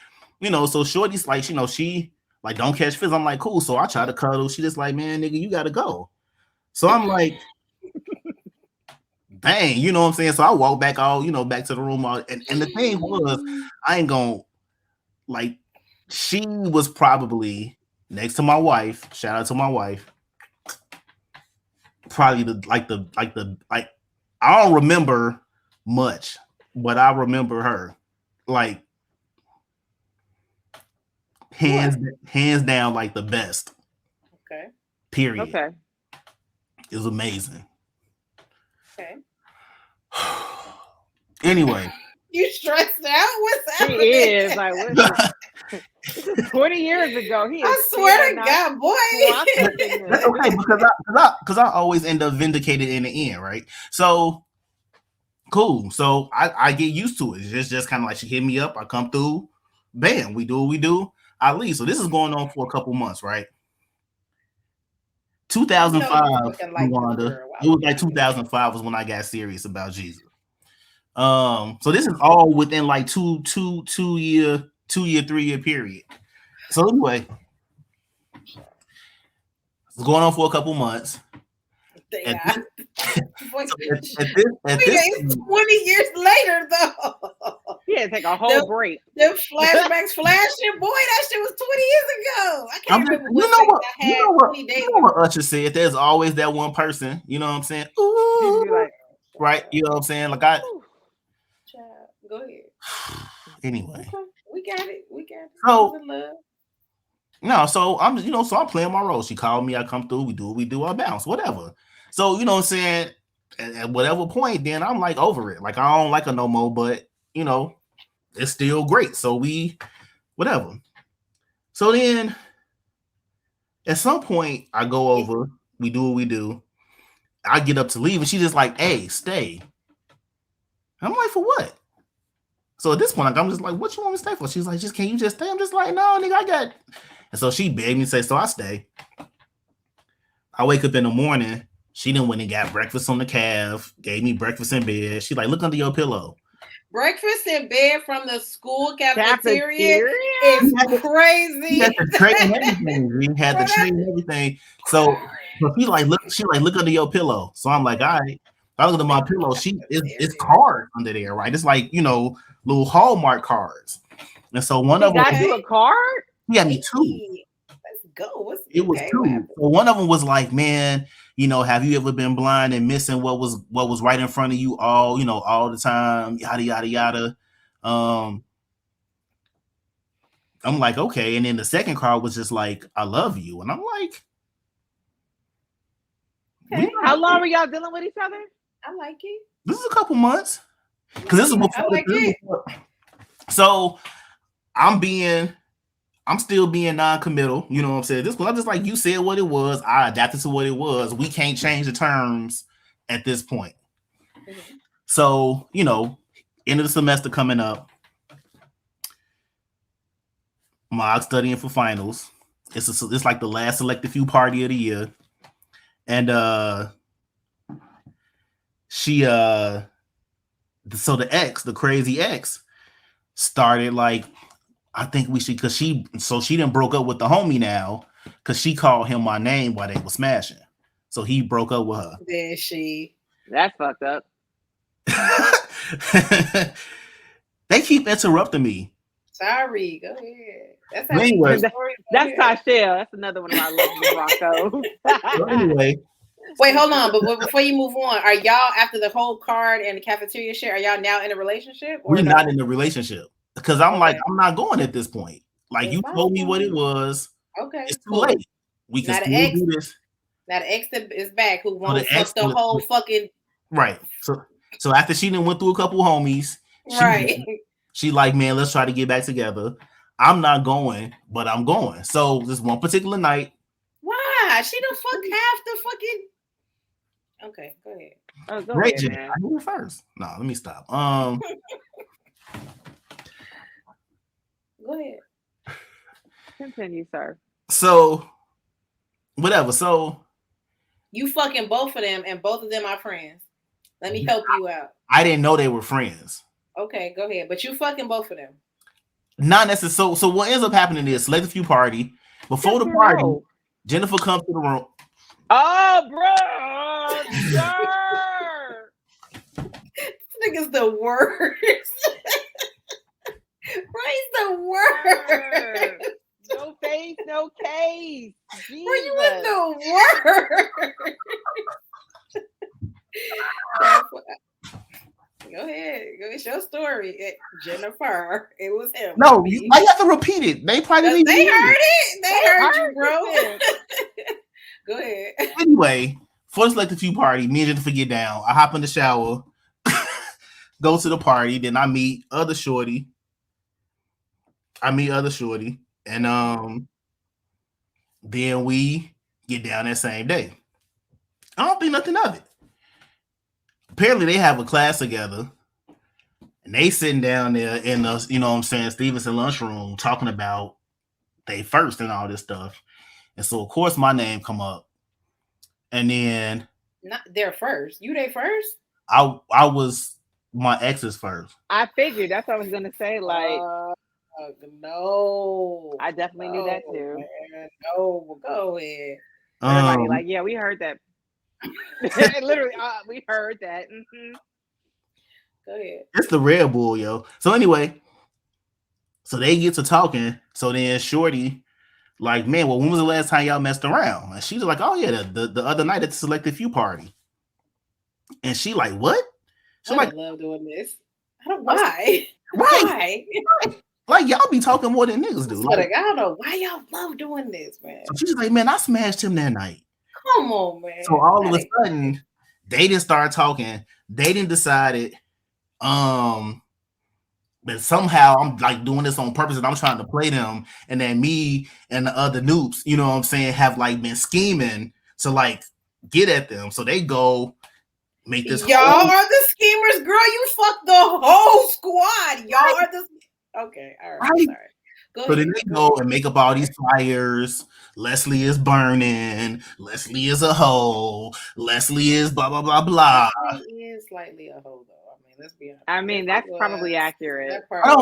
so Shorty's like, she like, don't catch feelings. I'm like, cool. So I try to cuddle. She just like, man, nigga, you gotta go. So I'm like, dang, you know what I'm saying? So I walk back back to the room. And the thing was, I ain't gonna, like, she was probably next to my wife. Shout out to my wife. Probably I don't remember much, but I remember her like hands down, like the best. Okay. Period. Okay. It was amazing. Okay. Anyway. You stressed out? What's happening? He is like, what? This is 20 years ago. I swear to God, boy. That's okay because I always end up vindicated in the end, right? So cool. So I get used to it. It's just kind of like she hit me up. I come through. Bam. We do what we do. I leave. So this is going on for a couple months, right? 2005, Wanda. It was like 2005 was when I got serious about Jesus. So this is all within like 3 year period. So anyway, it's going on for a couple months. It's 20 20 years later, though. Yeah, take a whole break. The flashbacks flashing, boy, that shit was 20 years ago. I can't remember what Usher said. There's always that one person. You know what I'm saying? Ooh, like, right? You know what I'm saying? Like go ahead. Anyway, okay. We got it. So no, so I'm I'm playing my role. She called me, I come through, we do what we do, I bounce, whatever. So you know what I'm saying? At whatever point, then I'm like over it. Like I don't like her no more, but it's still great. So we whatever. So then at some point I go over, we do what we do. I get up to leave, and she's just like, hey, stay. I'm like, for what? So at this point, I'm just like, what you want me to stay for? She's like, can you just stay? I'm just like, no, nigga, I got. And so she begged me to say, so I stay. I wake up in the morning. She done went and got breakfast on the calf, gave me breakfast in bed. She like, look under your pillow. Breakfast in bed from the school cafeteria is crazy. She had the tray and everything. We had the tray and everything. So she like, look under your pillow. So I'm like, all right. I look at my pillow. It's cards under there, right? It's like, little Hallmark cards. And so one of them got you a card? He had me 2. Let's go. It was 2. So one of them was like, man, have you ever been blind and missing what was right in front of you all the time, yada yada yada. I'm like, okay. And then the second card was just like, I love you. And I'm like, okay. How long were y'all dealing with each other? I like it. This is a couple months. Because this is before So I'm still being non-committal. You know what I'm saying? This one, I'm just like, you said what it was. I adapted to what it was. We can't change the terms at this point. Mm-hmm. So, end of the semester coming up. I'm studying for finals. It's like the last selected few party of the year. And she so the crazy ex started like, I think we should, because she done broke up with the homie now because she called him my name while they were smashing. So he broke up with her. Then she. That's fucked up. They keep interrupting me. Sorry, go ahead. That's Tashelle. That's another one of my lovely Broncos. So anyway. Wait, hold on. But before you move on, are y'all, after the whole card and the cafeteria shit, are y'all now in a relationship? We're not in a relationship. Because I'm like, I'm not going at this point. Like, you told me what it was. Okay. It's too late. We can still do this. Now the ex is back who wants to fuck the whole fucking... Right. So after she done went through a couple homies, she like, man, let's try to get back together. I'm not going, but I'm going. So this one particular night. Why? She done fuck half the fucking... Okay, go ahead. Oh, go Great, ahead, man. I hear it first. No, let me stop. Go ahead. Continue, sir. So, whatever. So, you fucking both of them, and both of them are friends. Let me help you out. I didn't know they were friends. Okay, go ahead. But you fucking both of them. Not necessarily. So what ends up happening is, select a few party. Before the party, Jennifer comes to the room. Oh, bro! Sir! This nigga's the worst. Ray's the worst. No face, no case. Jesus. Bro, you was the worst. Go ahead. It's your story. Jennifer. It was him. No, I have to repeat it. They probably They heard it. They heard you, bro. Go ahead. Anyway, for the selected few party, me and Jennifer get down. I hop in the shower, go to the party. Then I meet other shorty. And then we get down that same day. I don't think nothing of it. Apparently, they have a class together, and they sitting down there in the, you know what I'm saying, Stevenson lunchroom talking about they first and all this stuff. And so, of course, my name come up. And then not their first. You they first? I was my ex's first. I figured that's what I was gonna say. Like, no, I definitely knew that too. Man, no, go ahead. Everybody like, yeah, we heard that. Literally, we heard that. Mm-hmm. Go ahead. It's the Red Bull, yo. So anyway, so they get to talking. So then Shorty, like, man, well, when was the last time y'all messed around? And she's like, oh yeah, the other night at the selected few party. And she like, what? She like, love doing this. I don't know why. Right. Why? Like, y'all be talking more than niggas do. Like, I don't know why y'all love doing this, man. So she's like, man, I smashed him that night. Come on, man. So all of a sudden, they didn't start talking. They didn't decided, but somehow I'm like doing this on purpose and I'm trying to play them. And then me and the other noobs, you know what I'm saying, have like been scheming to like get at them. So they go make this. Y'all are the schemers, girl. You fucked the whole squad. Y'all are the. Okay, all right. Sorry. So then they go and make up all these flyers. Leslie is burning. Leslie is a hoe. Leslie is blah blah blah blah. Leslie is slightly a hoe, though. I mean, let's be honest. I mean, that's probably accurate. I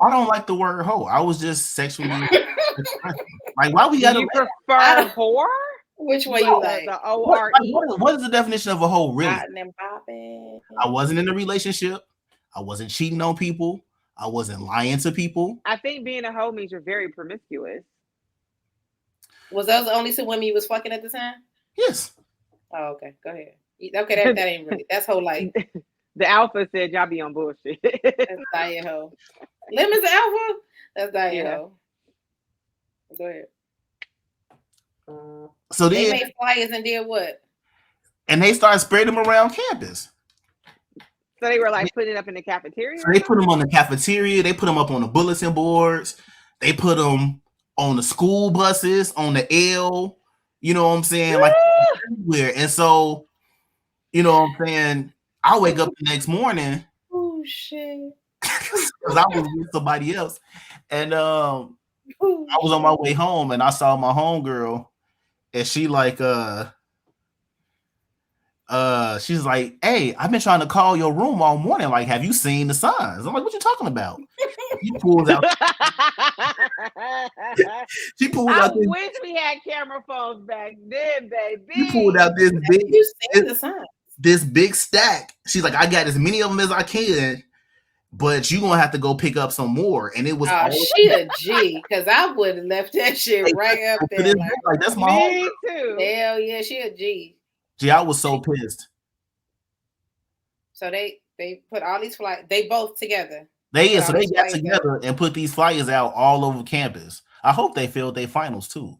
don't like the word hoe. I was just sexually like, why we gotta prefer whore? Which one you like? The O-R-E. What is the definition of a hoe, really? I wasn't in a relationship. I wasn't cheating on people. I wasn't lying to people. I think being a hoe means you're very promiscuous. Was those the only two women you was fucking at the time? Yes. Oh, okay. Go ahead. Okay, that ain't really. That's whole life. The alpha said y'all be on bullshit. That's diet hoe. Lemon's the alpha? That's diet hoe. Go ahead. So they made flyers and did what? And they started spreading them around campus. So they were like putting it up in the cafeteria? So they put them on the cafeteria. They put them up on the bulletin boards. They put them on the school buses, on the L. You know what I'm saying? Like everywhere. And so, you know what I'm saying? I wake up the next morning. Oh, shit. Because I was with somebody else. And I was on my way home and I saw my homegirl. And she like, she's like, hey, I've been trying to call your room all morning. Like, have you seen the signs? I'm like, what you talking about? She pulls out. She pulled out. I wish we had camera phones back then, baby. She pulled out this big stack. She's like, I got as many of them as I can, but you gonna have to go pick up some more. And it was she a G, because I would have left that shit right up there. Like that's my me too. Hell yeah, she a G. Gee, I was so pissed. So they put all these flyers. They both together. They got together and put these flyers out all over campus. I hope they failed their finals too.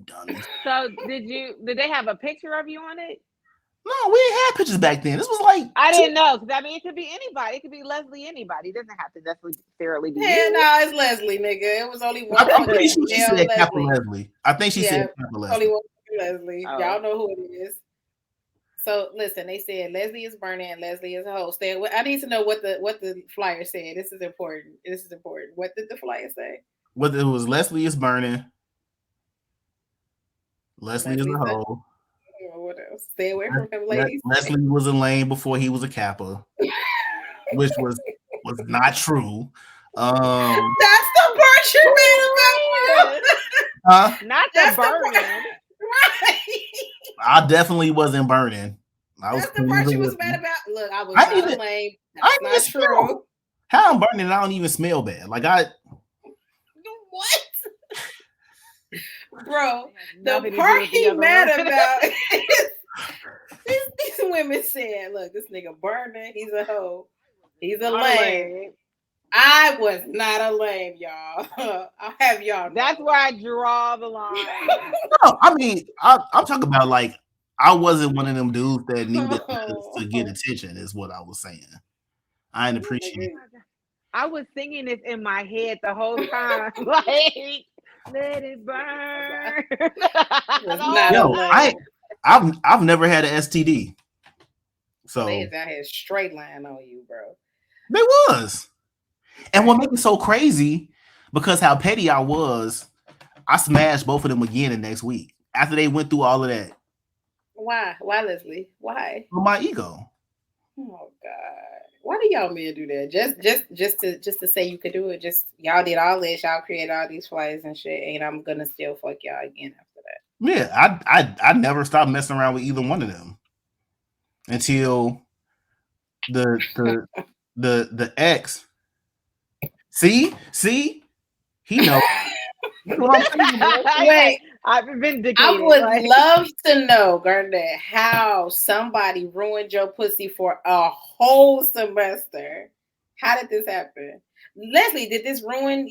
Dummies. So did they have a picture of you on it? No, we didn't have pictures back then. This was like I didn't know, because I mean it could be anybody. It could be Leslie, anybody. It doesn't have to necessarily be. Yeah, no, it's Leslie, nigga. It was only one. I'm pretty sure she said Capital Leslie. I think she said Capital Leslie. Only one Leslie. Oh. Y'all know who it is. So listen, they said Leslie is burning and Leslie is a host. I need to know what the flyer said. This is important. What did the flyer say? What it was? Leslie is burning. Leslie is a hoe. What else? Stay away from him, ladies. Leslie was a lame before he was a Kappa, which was not true. That's the part you made about. Huh? Not the burning. Right. I definitely wasn't burning. That's the part you was mad about. Look, I was not lame. That's not true. How I'm burning, I don't even smell bad. Like what? Bro, the part he mad about is these women saying, look, this nigga burning, he's a hoe. He's a lame. I was not a lame, y'all. I'll have y'all know. That's where I draw the line. No, I mean, I'm talking about like I wasn't one of them dudes that needed to get attention. Is what I was saying. I didn't appreciate it. I was singing this in my head the whole time, like let it burn. Yo, I've never had an STD, so they out here straight line on you, bro. They was, and what made it so crazy because how petty I was, I smashed both of them again the next week after they went through all of that. Why, Leslie? Why? For my ego. Oh God. Why do y'all men do that? Just to say you could do it. Just y'all did all this, y'all created all these flights and shit, and I'm gonna still fuck y'all again after that. Yeah, I never stopped messing around with either one of them until the ex. See, he knows. Wait, I've been vindicated. I would love to know, Garnett, how somebody ruined your pussy for a whole semester. How did this happen? Leslie, did this ruin,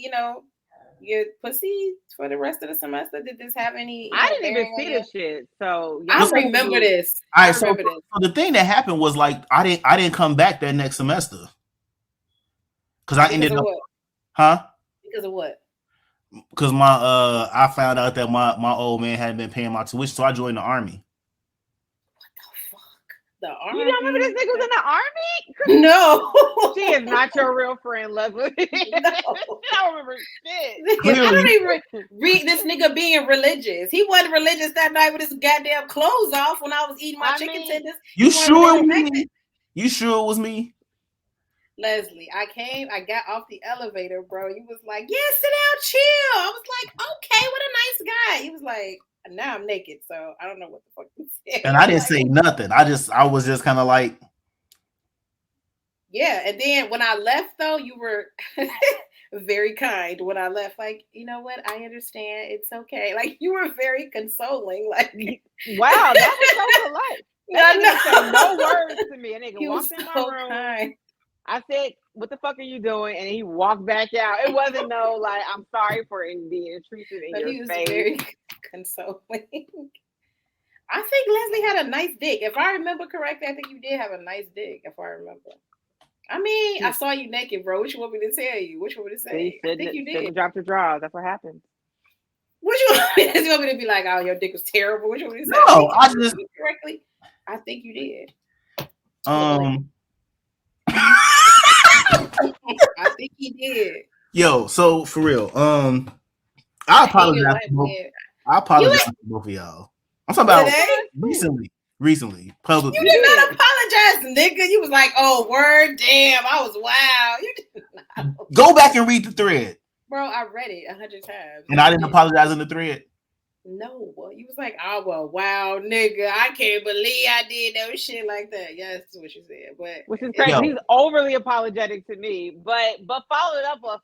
your pussy for the rest of the semester? Did this have any? I didn't even see this shit. So I remember this. All right, so the thing that happened was like I didn't come back that next semester because I ended up, Because of what? Because I found out that my old man hadn't been paying my tuition, so I joined the army. The army? You don't remember this nigga was in the army? No. She is not your real friend, Leslie. No. I don't remember shit. I don't even read this nigga being religious. He wasn't religious that night with his goddamn clothes off when I was eating my chicken tenders. You sure it was me? You sure it was me? Leslie, I got off the elevator, bro. You was like, yeah, sit down, chill. I was like, okay, what a nice guy. He was like, now I'm naked, so I don't know what the fuck he said. And I didn't say nothing. I was just kind of like, yeah. And then when I left, though, you were very kind. When I left, like, you know what? I understand. It's okay. Like, you were very consoling. Like, wow, that was so polite. That nigga said no words to me. And nigga walked in my room. Kind. I said, what the fuck are you doing? And he walked back out. It wasn't no, like, I'm sorry for being intrusive in your face. He was very consoling. I think Leslie had a nice dick. If I remember correctly, I think you did have a nice dick, if I remember. I mean, I saw you naked, bro. What you want me to tell you? What you want me to say? I think you did. Drop your drawers. That's what happened. What you want me to do? You want me to be like, oh, your dick was terrible? What you want me to say? No, I just... correctly. I think you did. I think he did. Yo, so for real, I apologize. I apologize to both of y'all. I'm talking about recently, publicly. You did not apologize, nigga. You was like, "Oh, word, damn, I was wild." You did not. Go back and read the thread, bro. I read it 100 times, and I didn't apologize in the thread. No, well, you was like, "Oh, well, wow, nigga, I can't believe I did no shit like that." Yeah, that's what you said, but which is crazy. He's overly apologetic to me, but followed up with,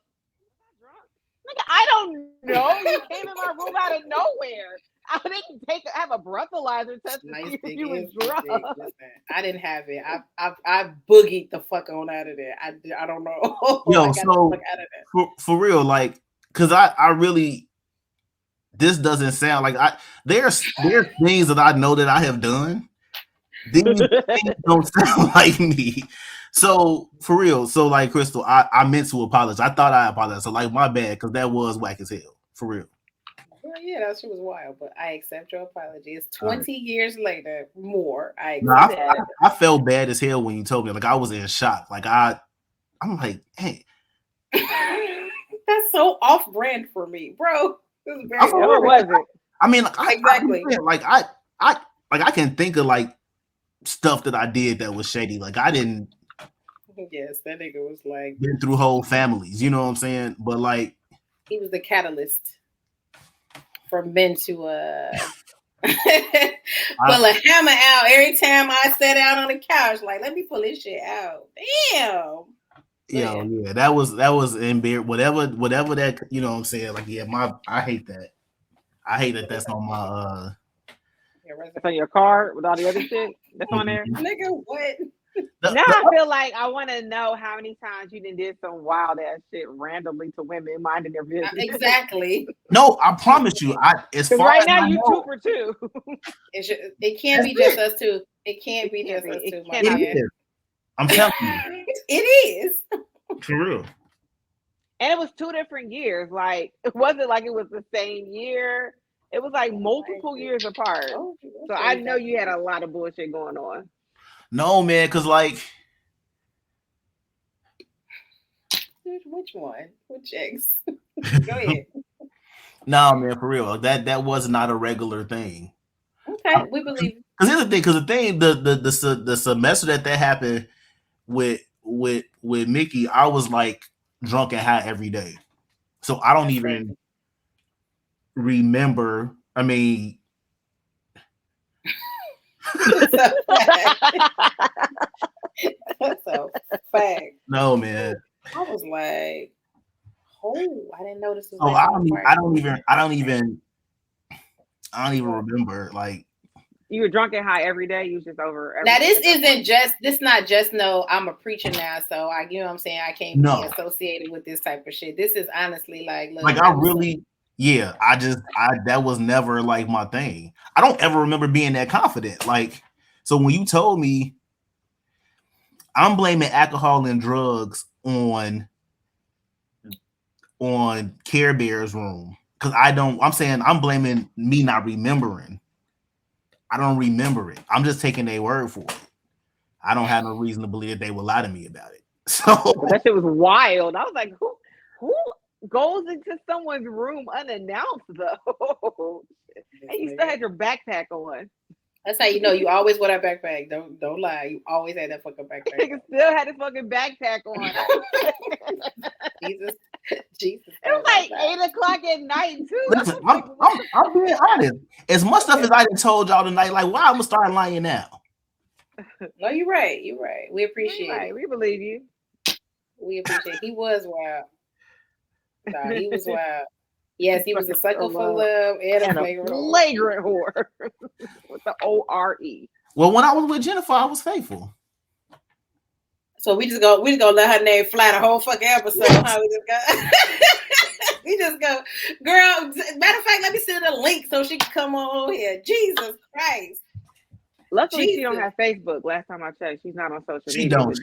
"Nigga, I don't know. You came in my room out of nowhere. I didn't have a breathalyzer test to see if you was drunk. I didn't have it. I boogied the fuck on out of there. I don't know. Yo, so for real, like, cause I really. This doesn't sound like there's things that I know that I have done. These things don't sound like me. So for real, so like Crystal, I meant to apologize. I thought I apologized. So like my bad, because that was whack as hell. For real. Well, yeah, that shit was wild, but I accept your apology. It's 20 years later, more. I felt bad as hell when you told me. Like I was in shock. Like I'm like, hey. That's so off-brand for me, bro. What was it? I mean, exactly. I can think of like stuff that I did that was shady. Like I didn't. Yes, that nigga was like been through whole families. You know what I'm saying? But like, he was the catalyst for men to pull a hammer out every time I sat out on the couch. Like, let me pull this shit out. Damn. Yeah, that was embarrassing. Whatever that, you know what I'm saying? Like, yeah, I hate that. I hate that that's on my that's on your card with all the other shit that's on there. Nigga, what? Now I feel like I want to know how many times you did some wild ass shit randomly to women minding their business. Exactly. No, I promise you. As far right as now I you know, 2 for 2. It can't be just us two. It can't be just us two. My it is. I'm telling you, it is for real. And it was 2 different years. Like it wasn't like it was the same year. It was like multiple years apart. So I know you had a lot of bullshit going on. No, man, because like, which one? Which ex? Go ahead. No, man, for real. That was not a regular thing. Okay, we believe. Because here's the thing. Because the semester that happened with Mickey, I was like drunk and high every day, so I don't even remember. I mean, That's a fact. No, man. I was like, oh, I didn't know this was. Oh, I don't even remember. Like, you were drunk and high every day. You was just over. Now this not just no. I'm a preacher now, so you know what I'm saying. I can't be associated with this type of shit. This is honestly like, look, I really, yeah. That was never like my thing. I don't ever remember being that confident. Like, so when you told me, I'm blaming alcohol and drugs on Care Bear's room because I'm saying I'm blaming me not remembering. I don't remember it. I'm just taking their word for it. I don't have no reason to believe that they would lie to me about it. So that shit was wild. I was like, who goes into someone's room unannounced though? And you still had your backpack on. That's how you know you always wear that backpack. Don't lie. You always had that fucking backpack. Nigga still had his fucking backpack on. Jesus. It was like 8:00 at night too. Listen, I'm being honest. As much stuff as I done told y'all tonight, like, why I'm gonna start lying now? No, you're right. You're right. We appreciate it. We believe you. We appreciate it. He was wild. No, he was wild. Yes, he was a sucker for love and a flagrant whore with the O-R-E. Well, when I was with Jennifer, I was faithful. So we just gonna let her name fly the whole fucking episode. Huh? We just go, girl. Matter of fact, let me send her the link so she can come on here. Jesus Christ. Luckily, she don't have Facebook. Last time I checked, she's not on social media. She don't.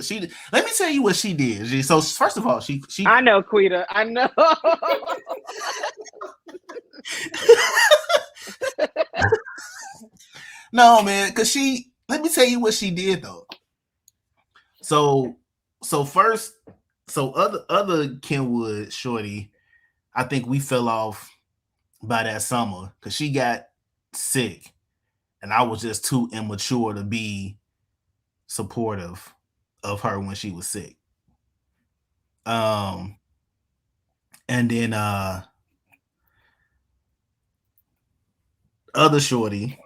She let me tell you what she did. So first of all, she. I know, Quita. I know. No, man, because she. Let me tell you what she did though. So other Kenwood shorty, I think we fell off by that summer because she got sick. And I was just too immature to be supportive of her when she was sick. And then other shorty,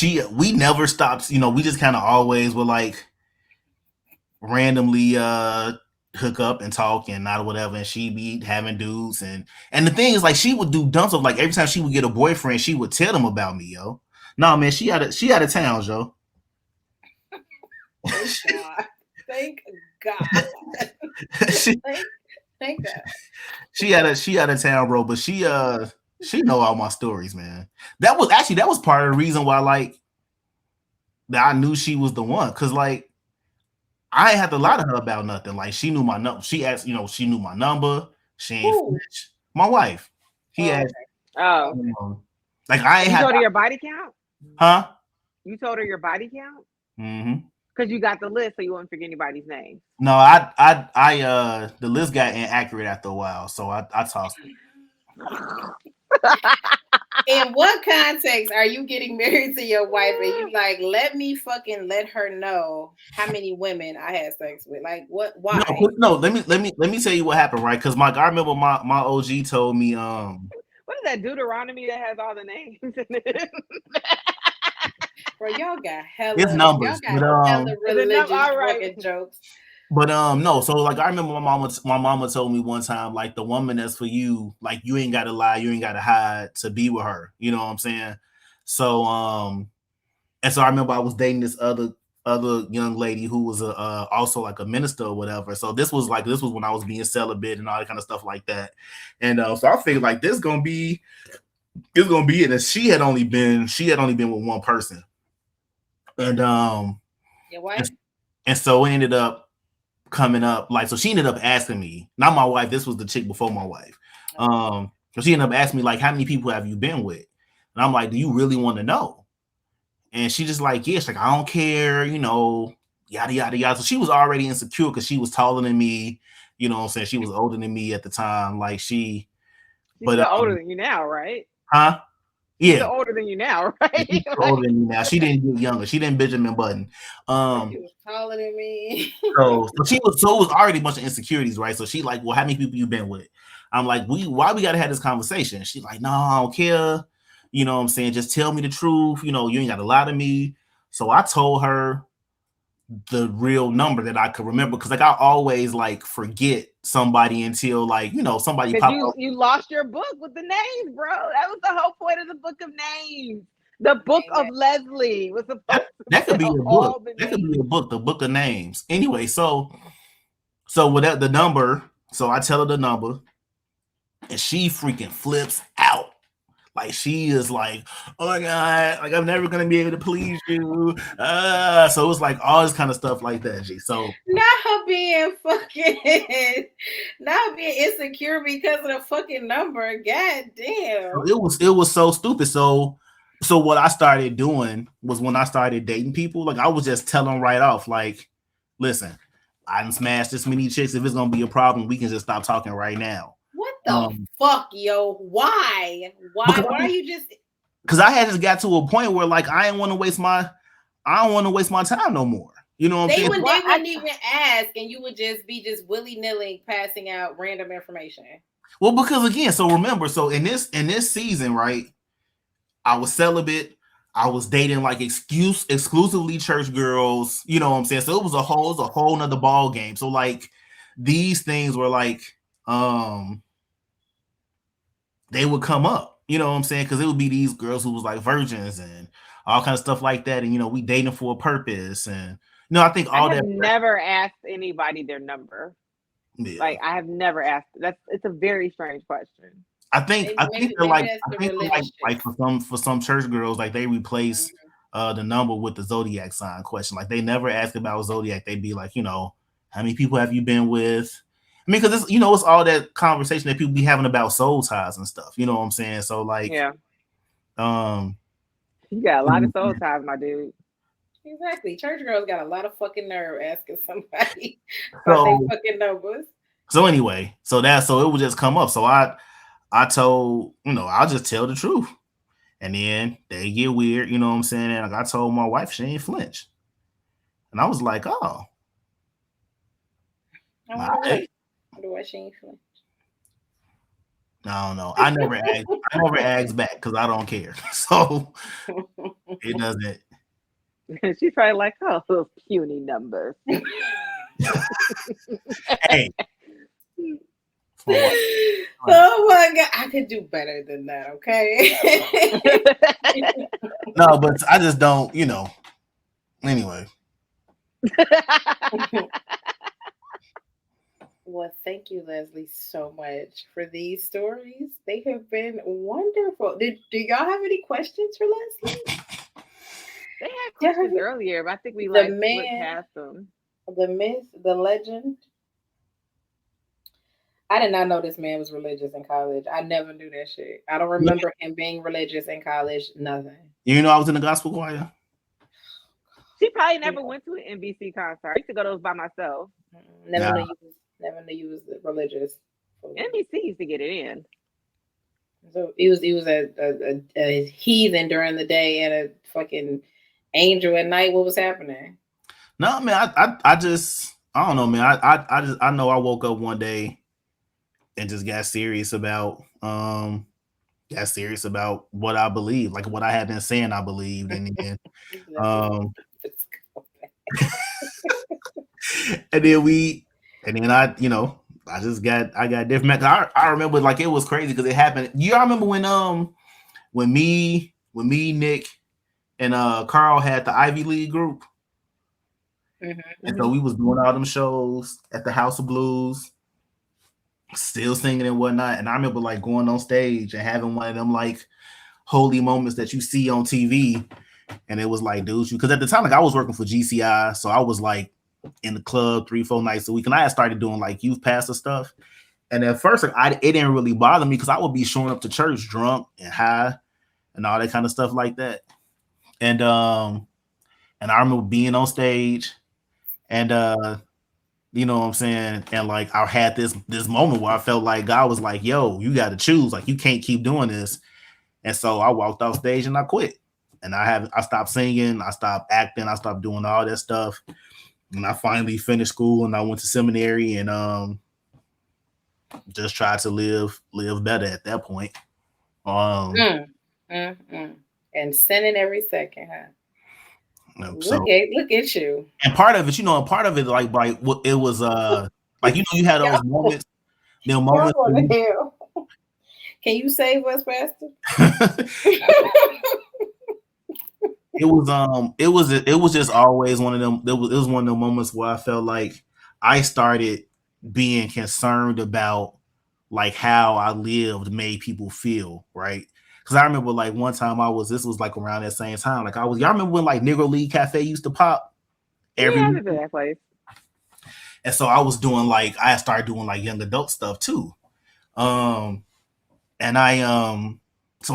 we never stopped, we just kind of always were like randomly hook up and talk and not whatever, and she be having dudes and the thing is, like, she would do dumb stuff. Like every time she would get a boyfriend, she would tell them about me, yo. No, man, she out of town, yo. Thank God. Thank God. She out of town, bro. But she know all my stories, man. That was part of the reason why, like, that I knew she was the one, because like I ain't had to lie to her about nothing. Like, she knew my number. She asked, she knew my number. She ain't snitch. My wife. He asked. Oh. Like, I ain't You told her your body count? Huh? You told her your body count? Mm-hmm. Because you got the list, so you won't forget anybody's name. No, I the list got inaccurate after a while, so I tossed it. In what context are you getting married to your wife and you like, let me fucking let her know how many women I had sex with? Like, what? Why? No, let me tell you what happened, right? Because I remember my OG told me what is that Deuteronomy that has all the names in it? Bro, y'all got hella. It's numbers. Y'all got hella religious fucking jokes. But no, so like I remember my mama told me one time, like, the woman that's for you, like, you ain't gotta lie, you ain't gotta hide to be with her. You know what I'm saying? So And so I remember I was dating this other young lady who was also like a minister or whatever. So this was when I was being celibate and all that kind of stuff like that. And so I figured like this gonna be it. And she had only been with one person. And Your wife? and so it ended up coming up like, so she ended up asking me, not my wife, this was the chick before my wife. So she ended up asking me like, how many people have you been with? And I'm like, do you really want to know? And she just like, yes, like, I don't care, you know, yada, yada, yada. So she was already insecure because she was taller than me, you know what I'm saying? She was older than me at the time. Like she's still older than you now, right? Huh? Yeah. She's older than you now, right? She's older than me now. She didn't get younger. She didn't Benjamin Button. She was taller than me. so it was already a bunch of insecurities, right? So she like, well, how many people you been with? I'm like, why we gotta have this conversation? She's like, no, I don't care. You know what I'm saying? Just tell me the truth. You know, you ain't got to lie to me. So I told her the real number that I could remember, because like I always like forget somebody until like, you know, somebody pop up. You lost your book with the names, bro. That was the whole point of the book of names. The book of Leslie was supposed that could be a book. That could be a book, the book of names. Anyway, so with the number, so I tell her the number, and she freaking flips out. Like she is like, oh my God, like I'm never gonna be able to please you. So it was like all this kind of stuff like that. G. So not being insecure because of the fucking number. God damn. It was so stupid. So what I started doing was, when I started dating people, like I was just telling them right off, like, listen, I done smashed this many chicks. If it's gonna be a problem, we can just stop talking right now. What the fuck, yo? Why are you just? Because I had just got to a point where like I don't want to waste my time no more. You know what I'm saying? They wouldn't even ask, and you would just be willy-nilly passing out random information. Well, because again, so remember, so in this season, right? I was celibate. I was dating like exclusively church girls. You know what I'm saying? So it was a whole nother ball game. So like these things were like, they would come up, you know what I'm saying? Because it would be these girls who was like virgins and all kind of stuff like that. And, you know, we dating for a purpose. And, you know, I think all that. Never asked anybody their number. Yeah. Like, I have never asked. It's a very strange question. I think for some church girls, like they replace the number with the zodiac sign question. Like they never ask about zodiac. They'd be like, you know, how many people have you been with? I mean, because it's all that conversation that people be having about soul ties and stuff. You know what I'm saying? So like, yeah, you got a lot of soul ties, my dude. Exactly. Church girls got a lot of fucking nerve asking somebody about their fucking numbers. So anyway, so it would just come up. So I told, you know, I'll just tell the truth, and then they get weird. You know what I'm saying? And like I told my wife, she ain't flinch, and I was like, oh. Why she ain't flinch? I don't know. I never asked back because I don't care. So it doesn't. She's probably like, oh, those puny numbers. Hey. Oh my God, I could do better than that, okay? No, but I just don't, you know. Anyway. Well, thank you, Leslie, so much for these stories. They have been wonderful. Do y'all have any questions for Leslie? They had questions earlier, but I think we looked past them. The myth, the legend. I did not know this man was religious in college. I never knew that shit. I don't remember him being religious in college. Nothing. You know, I was in the gospel choir. She probably never went to an NBC concert. I used to go to those by myself. Never knew you was religious. NBC used to get it in. So he was a heathen during the day and a fucking angel at night. What was happening? No, man. I don't know, man. I know I woke up one day and just got serious about what I believe, like what I had been saying I believed, and then and then I got different. I remember like it was crazy because it happened. You all remember when me, Nick, and Carl had the Ivy League group. And so we was doing all them shows at the House of Blues, still singing and whatnot. And I remember like going on stage and having one of them like holy moments that you see on TV. And it was like, dude, because at the time, like I was working for GCI, so I was like in the club 3-4 nights a week, and I had started doing like youth pastor stuff. And at first, like, it didn't really bother me because I would be showing up to church drunk and high and all that kind of stuff like that. And I remember being on stage. And you know what I'm saying? And like I had this moment where I felt like God was like, yo, you got to choose. Like you can't keep doing this. And so I walked off stage and I quit. And I stopped singing, I stopped acting, I stopped doing all that stuff. And I finally finished school and I went to seminary and just tried to live better at that point. And sinning every second, huh? So, look at you. And part of it, you know, like it was like you know you had those moments, Can you save us, Pastor? It was just always one of them. It was one of the moments where I felt like I started being concerned about like how I lived made people feel, right? Because I remember like one time this was like around that same time. Like y'all remember when like Negro League Cafe used to pop every week? That place. And so I started doing like young adult stuff too. And so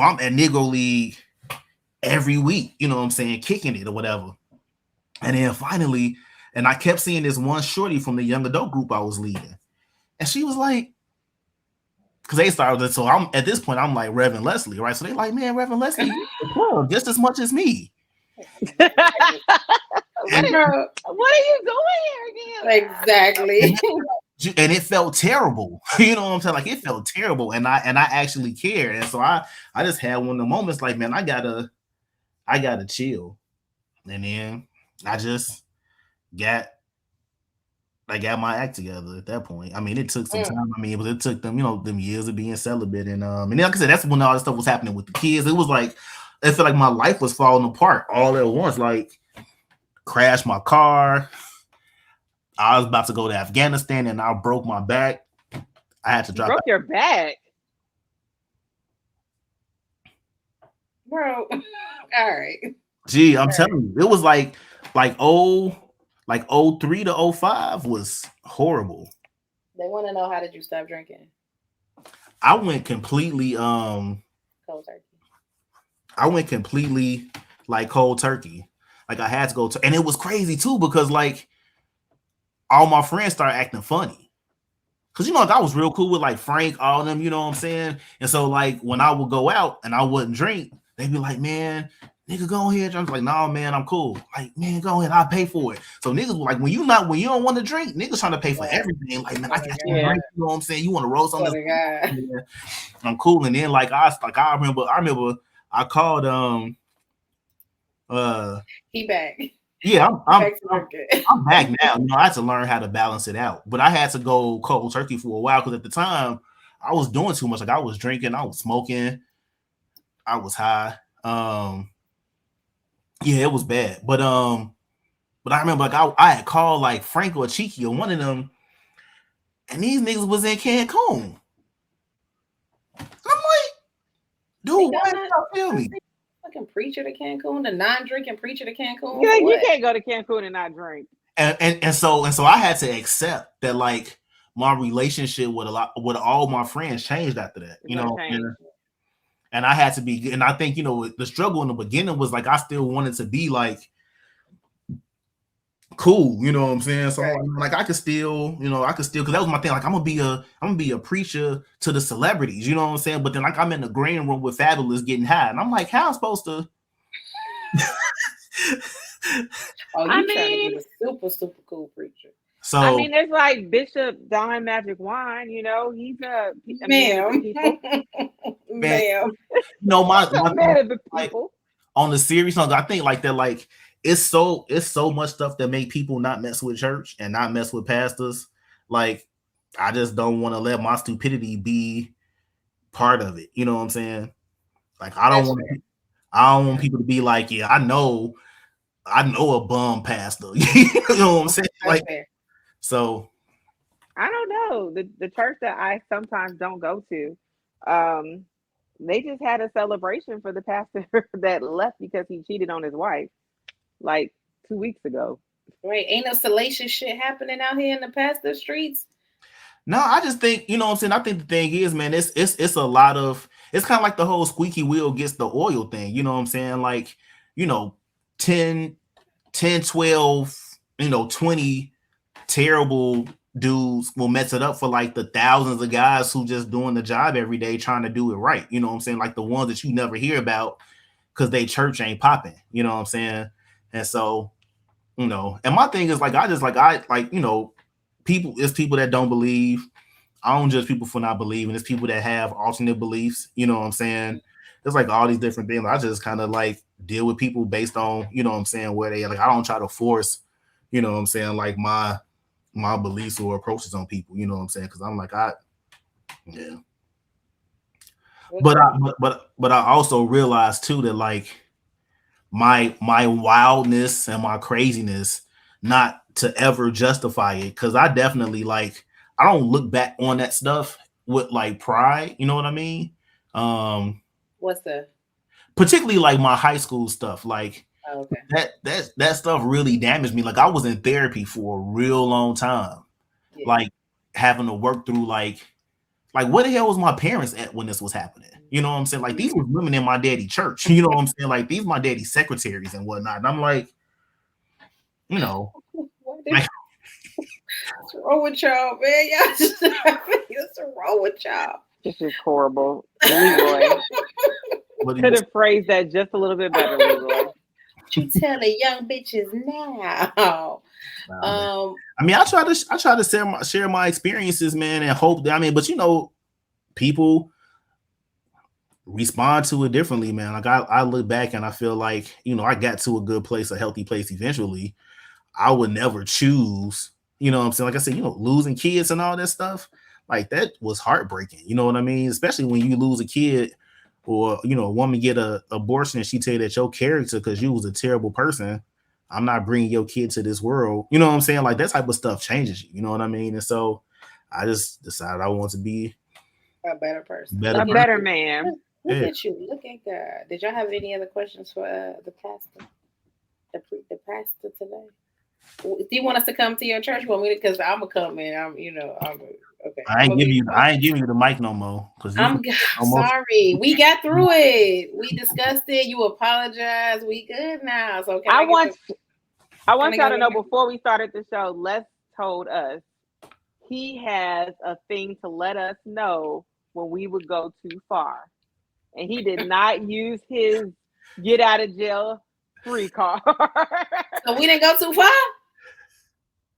I'm at Negro League every week, you know what I'm saying, kicking it or whatever. And then finally, and I kept seeing this one shorty from the young adult group I was leading. And she was like, because they started, so I'm at this point, I'm like Reverend Leslie, right? So they like, man, Reverend Leslie, just as much as me. What are you doing here again? Exactly. And it felt terrible. You know what I'm saying? Like it felt terrible. And I actually cared. And so I just had one of the moments like, man, I gotta chill. And then I just got my act together at that point. I mean, it took some time. I mean, it took them, you know, them years of being celibate. And then like I said, that's when all this stuff was happening with the kids. It was like, it felt like my life was falling apart all at once. Like, crashed my car. I was about to go to Afghanistan and I broke my back. I had to drop. Broke your back, bro. All right. Gee, I'm telling you, it was like 03 to 05 was horrible. They want to know, how did you stop drinking? I went completely cold turkey. I went completely like cold turkey. Like I had to go and it was crazy too because like all my friends started acting funny. Cause you know, like I was real cool with like Frank, all of them, you know what I'm saying? And so like when I would go out and I wouldn't drink, they'd be like, man, nigga, go ahead. I was like, nah, man, I'm cool. Like, man, go ahead, I'll pay for it. So niggas were like, when you don't want to drink, niggas trying to pay for everything. Like, man, I got you drink, you know what I'm saying? You want to roll something? Yeah, I'm cool. And then like I remember I called he back. Yeah, I'm back now. You know, I had to learn how to balance it out. But I had to go cold turkey for a while because at the time I was doing too much. Like I was drinking, I was smoking, I was high. Yeah, it was bad. But I remember like I had called like Frank or Cheeky or one of them, and these niggas was in Cancun. I'm like, dude, why did y'all feel me? Fucking preacher to Cancun, the non-drinking preacher to Cancun. Yeah, you can't go to Cancun and not drink. And so I had to accept that like my relationship with all my friends changed after that. You know, and I had to be, and I think, you know, the struggle in the beginning was like I still wanted to be like cool, you know what I'm saying? So like I could still, because that was my thing. Like I'm gonna be a preacher to the celebrities, you know what I'm saying? But then like I'm in the green room with Fabulous getting high, and I'm like, how am I supposed to? Trying to be a super, super cool preacher. So I mean, there's like Bishop Don Magic Wine, you know, he's a man of the people. Ma'am. No, my man of the people. Like, on the serious note, I think like that, like it's so much stuff that make people not mess with church and not mess with pastors. Like I just don't want to let my stupidity be part of it. You know what I'm saying? Like I don't I don't want people to be like, yeah, I know a bum pastor. You know what I'm saying? That's Like, fair. so I don't know. The church that I sometimes don't go to, they just had a celebration for the pastor that left because he cheated on his wife like 2 weeks ago. Right. Ain't no salacious shit happening out here in the pastor streets. no, I just think, you know what I'm saying? I think the thing is, man, it's a lot of, it's kind of like the whole squeaky wheel gets the oil thing. You know what I'm saying? Like, you know, 10, 10, 12, 20 terrible dudes will mess it up for like the thousands of guys who just doing the job every day trying to do it right. You know what I'm saying? Like the ones that you never hear about because they church ain't popping. You know what I'm saying? And so, and my thing is like people, it's people that don't believe. I don't judge people for not believing. It's people that have alternate beliefs. You know what I'm saying? There's like all these different things. I just kind of like deal with people based on, you know what I'm saying, where they like. I don't try to force, you know what I'm saying, like my beliefs or approaches on people. You know what I'm saying? Because I'm like, yeah. But I also realize too that like my wildness and my craziness, not to ever justify it, because I definitely like, I don't look back on that stuff with like pride. You know what I mean? What's the? Particularly like my high school stuff. Like Oh, okay. that stuff really damaged me. Like I was in therapy for a real long time. Yeah. Like having to work through like where the hell was my parents at when this was happening? You know what I'm saying? Like these were women in my daddy church. You know what I'm saying? Like these my daddy secretaries and whatnot. And I'm like, like, what's wrong with y'all, man? Y'all just what's wrong with y'all? This is horrible. Leroy could have phrased that just a little bit better, Leroy. What you telling young bitches now? I mean, I try to share my experiences, man, and hope that, but people respond to it differently, man. Like I look back and I feel like, I got to a good place, a healthy place eventually. I would never choose, you know what I'm saying? Like I said, losing kids and all that stuff, like that was heartbreaking. You know what I mean? Especially when you lose a kid or, a woman get a abortion and she tell you that your character, because you was a terrible person, I'm not bringing your kid to this world. You know what I'm saying? Like that type of stuff changes you. You know what I mean? And so I just decided I want to be a better person. Better man. Look at you. Look at God. Did y'all have any other questions for the pastor? The pastor today? Do you want us to come to your church? You want me to? Because I'm gonna come in. I'm okay. I ain't giving you the mic no more. Because I'm sorry. We got through it. We discussed it. You apologize. We good now. So I want y'all to know before we started the show, Les told us he has a thing to let us know when we would go too far. And he did not use his get out of jail free card. So we didn't go too far?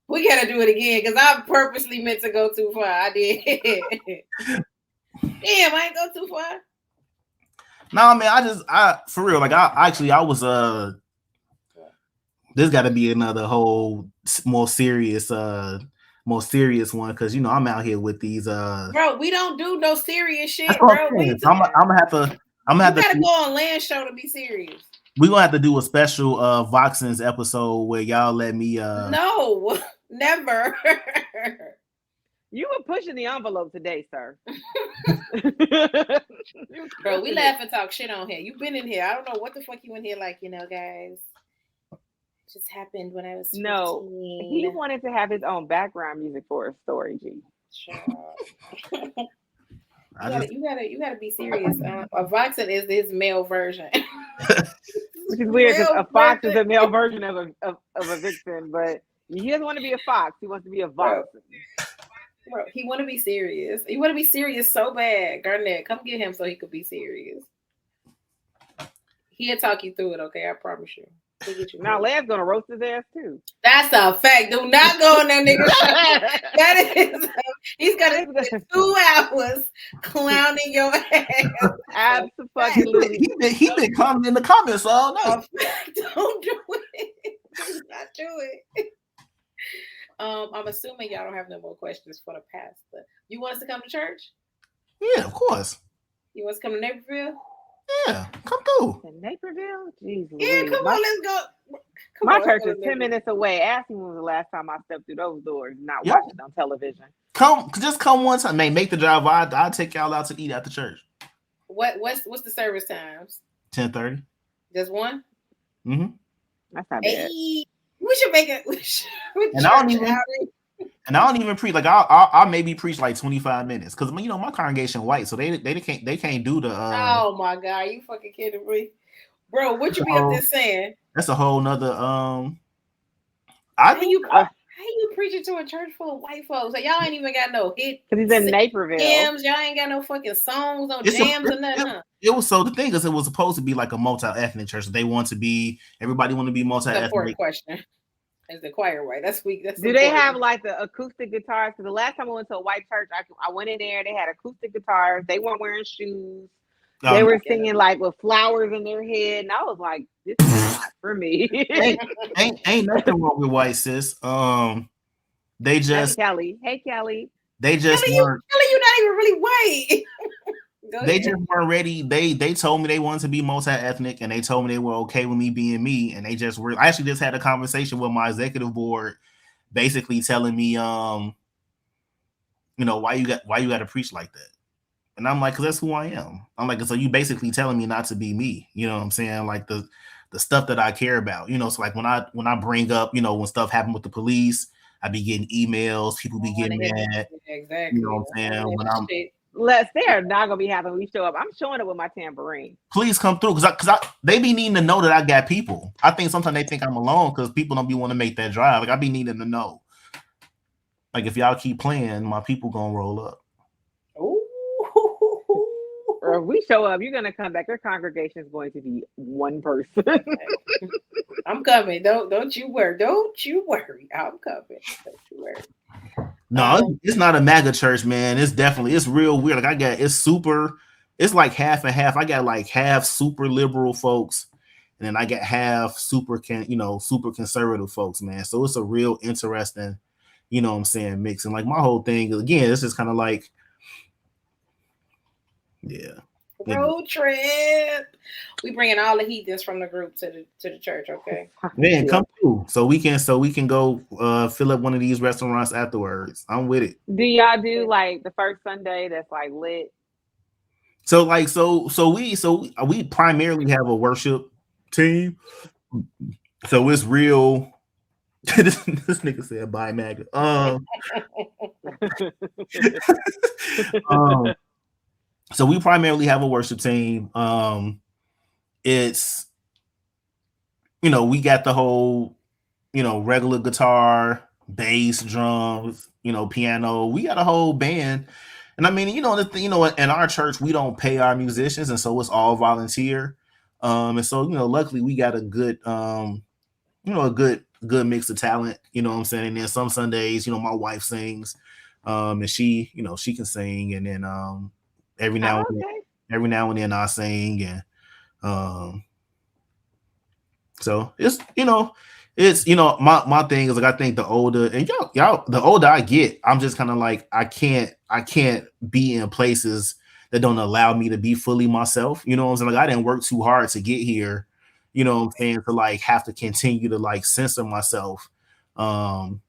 We gotta do it again because I purposely meant to go too far. I did. Damn, I ain't go too far. No, man, I for real, like I was this gotta be another whole more serious one, because I'm out here with these bro, we don't do no serious shit, bro. I'm gonna have to go on Land Show to be serious. We're gonna have to do a special Vixens episode where y'all let me No, never. You were pushing the envelope today, sir. Bro, we laugh and talk shit on here. You've been in here. I don't know what the fuck you in here like, guys. It just happened when I was 15. No, he wanted to have his own background music for a story, G. Sure. You gotta be serious. A Vixen is his male version. Which is weird because a fox is a male version of a vixen, but he doesn't want to be a fox. He wants to be a vixen. Bro, he want to be serious. He want to be serious so bad. Garnett, come get him so he could be serious. He'll talk you through it, okay? I promise you. Now, Lad's gonna roast his ass too. That's a fact. Do not go on that nigga show. That is, he's gonna spend 2 hours clowning your ass. Absolutely. He been commenting in the comments all night. Don't do it. Do not do it. I'm assuming y'all don't have no more questions for the pastor. You want us to come to church? Yeah, of course. You want us to come to Naperville? Yeah, come through. In Naperville? Jeez, Yeah, Louise. come on, let's go. Come My on, church let's go is to 10 Naperville. minutes away. Ask me when was the last time I stepped through those doors, not Yeah. watched it on television. Just come one time. Man, make the drive. I'll take y'all out to eat at the church. What's the service times? 10:30. Just one? Mm-hmm. That's not bad. Hey, we should make it. And I don't even preach. Like I maybe preach like 25 minutes because my congregation white, so they can't do the. Oh my God, you fucking kidding me, bro? What you be up there saying? That's a whole nother. How you preaching to a church full of white folks? So y'all ain't even got no hit. Because he's in Naperville. Hymns, y'all ain't got no fucking songs, no jams or nothing. It was so the thing is it was supposed to be like a multi-ethnic church. They want to be everybody want to be multi-ethnic. Important question. Is the choir white? That's weak. That's do they have like the acoustic guitars? Because the last time I went to a white church, I went in there. They had acoustic guitars. They weren't wearing shoes. They were singing like with flowers in their head, and I was like, "This is not for me." ain't nothing wrong with white sis. They just Hey Kelly. They just Kelly, you're not even really white. They just weren't ready. They told me they wanted to be multi-ethnic, and they told me they were okay with me being me, and they just were. I actually just had a conversation with my executive board, basically telling me, why you got to preach like that, and I'm like, because that's who I am. I'm like, so you basically telling me not to be me. You know what I'm saying? Like the stuff that I care about. So like when I bring up, when stuff happened with the police, I be getting emails. People be getting mad. Exactly. You know what I'm saying? When I'm they're not gonna be happy when we show up. I'm showing up with my tambourine. Please come through, because they be needing to know that I got people. I think sometimes they think I'm alone because people don't be want to make that drive. Like I be needing to know. Like if y'all keep playing, my people gonna roll up. Or if we show up, you're gonna come back. Your congregation is going to be one person. I'm coming. Don't you worry. Don't you worry. I'm coming. Don't you worry. No, it's not a MAGA church, man. It's real weird. Like it's like half and half. I got like half super liberal folks, and then I got half super conservative folks, man. So it's a real interesting, mix. And like my whole thing, again, this is kind of like, road trip. We bringing all the heathens from the group to the church, okay? Man, come through so we can go fill up one of these restaurants afterwards. I'm with it. Do y'all do like the first Sunday that's like lit? So like we primarily have a worship team. So it's real. this nigga said bye MAGA. So we primarily have a worship team. It's we got the whole regular guitar, bass, drums, piano. We got a whole band. And I mean, in our church we don't pay our musicians, and so it's all volunteer. And so luckily we got a good a good mix of talent, you know what I'm saying? And then some Sundays, my wife sings, and she can sing, and then every now and then I sing, and so it's my thing is like I think the older and y'all the older I get, I'm just kind of like I can't be in places that don't allow me to be fully myself. You know what I'm saying? Like I didn't work too hard to get here. You know what I'm saying? To like have to continue to like censor myself. And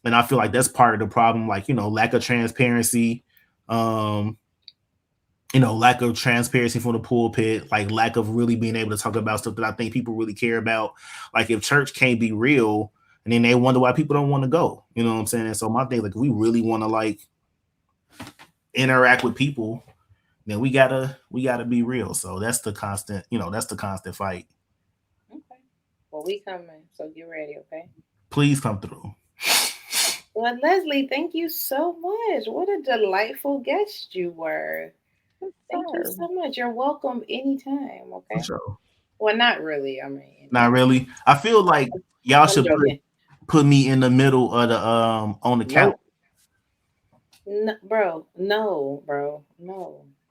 I feel like that's part of the problem, like, lack of transparency, lack of transparency from the pulpit, like lack of really being able to talk about stuff that I think people really care about. Like if church can't be real, and then they wonder why people don't want to go, you know what I'm saying? And so my thing, like, if we really want to like interact with people, then we gotta be real. So that's the constant fight. Okay. Well, we coming, so get ready, okay? Please come through. Well, Leslie, thank you so much. What a delightful guest you were. Thank you so much. You're welcome anytime, okay? For sure. Well, not really. I mean, not really. I feel like y'all should put me in the middle of the on the couch. No, bro. No.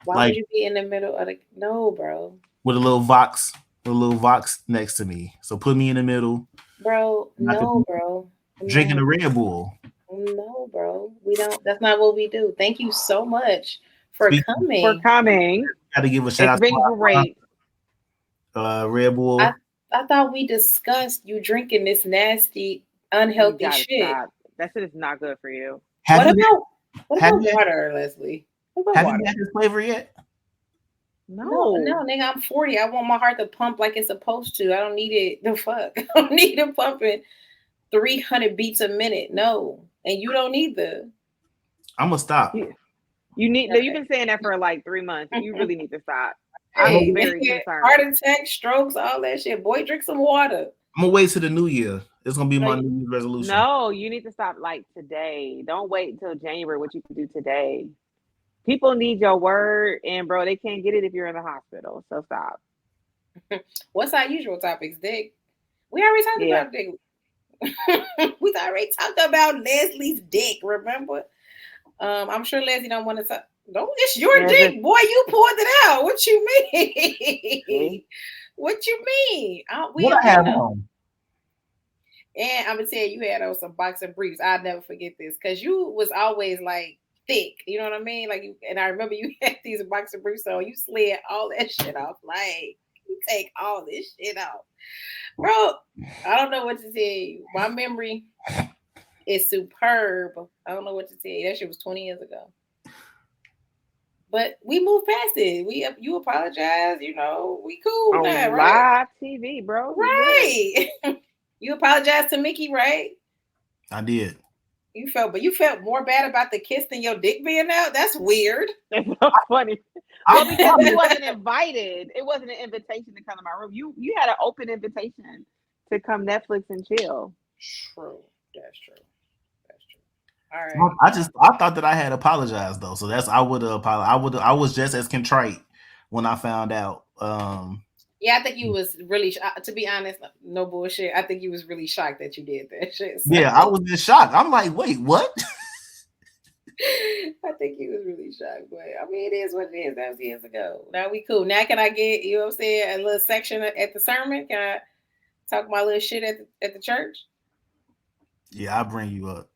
Why would you be in the middle of the bro? With a little Vox next to me. So put me in the middle. Bro, no, bro. Drinking a Red Bull. No, bro. We don't. That's not what we do. Thank you so much for coming. Got to give a shout out. It's been great. Red Bull. I thought we discussed you drinking this nasty, unhealthy shit. Stop. That shit is not good for you. What about water, Leslie? What about water? You had this flavor yet? No, nigga, I'm 40. I want my heart to pump like it's supposed to. I don't need it. The fuck? I don't need it pumping 300 beats a minute. No. And you don't either. I'm gonna stop. You need. Okay. You've been saying that for like 3 months. You really need to stop. I'm very concerned. Heart attack, strokes, all that shit. Boy, drink some water. I'm gonna wait till the new year. It's gonna be my New Year's resolution. No, you need to stop like today. Don't wait until January. What you can do today. People need your word, and bro, they can't get it if you're in the hospital. So stop. What's our usual topics, Dick? We already talked about Dick. We already talked about Leslie's dick. Remember? I'm sure Leslie don't want to talk. Don't. It's your dick, boy. You pulled it out. What you mean? What you mean? What I have on? And I'm gonna tell you, had on some boxer briefs. I'll never forget this because you was always like thick. You know what I mean? Like you, and I remember you had these boxer briefs on. You slid all that shit off. Like you take all this shit off, bro. I don't know what to tell you. My memory is superb. I don't know what to tell you. That shit was 20 years ago. But we moved past it. You apologize. You know, we cool on now, right? Live TV, bro. Right. You apologized to Mickey, right? I did. You felt more bad about the kiss than your dick being out. That's weird. That's so funny. Well, because you wasn't invited. It wasn't an invitation to come to my room. You had an open invitation to come Netflix and chill. True. That's true. All right. I thought that I had apologized though, so I would have apologized. I was just as contrite when I found out. Yeah, I think you was really. To be honest, no bullshit. I think you was really shocked that you did that shit. So. Yeah, I was in shock. I'm like, wait, what? I think he was really shocked, but I mean, it is what it is. That was years ago. Now we cool. Now can I get, you know what I'm saying, a little section at the sermon? Can I talk my little shit at the church? Yeah, I'll bring you up.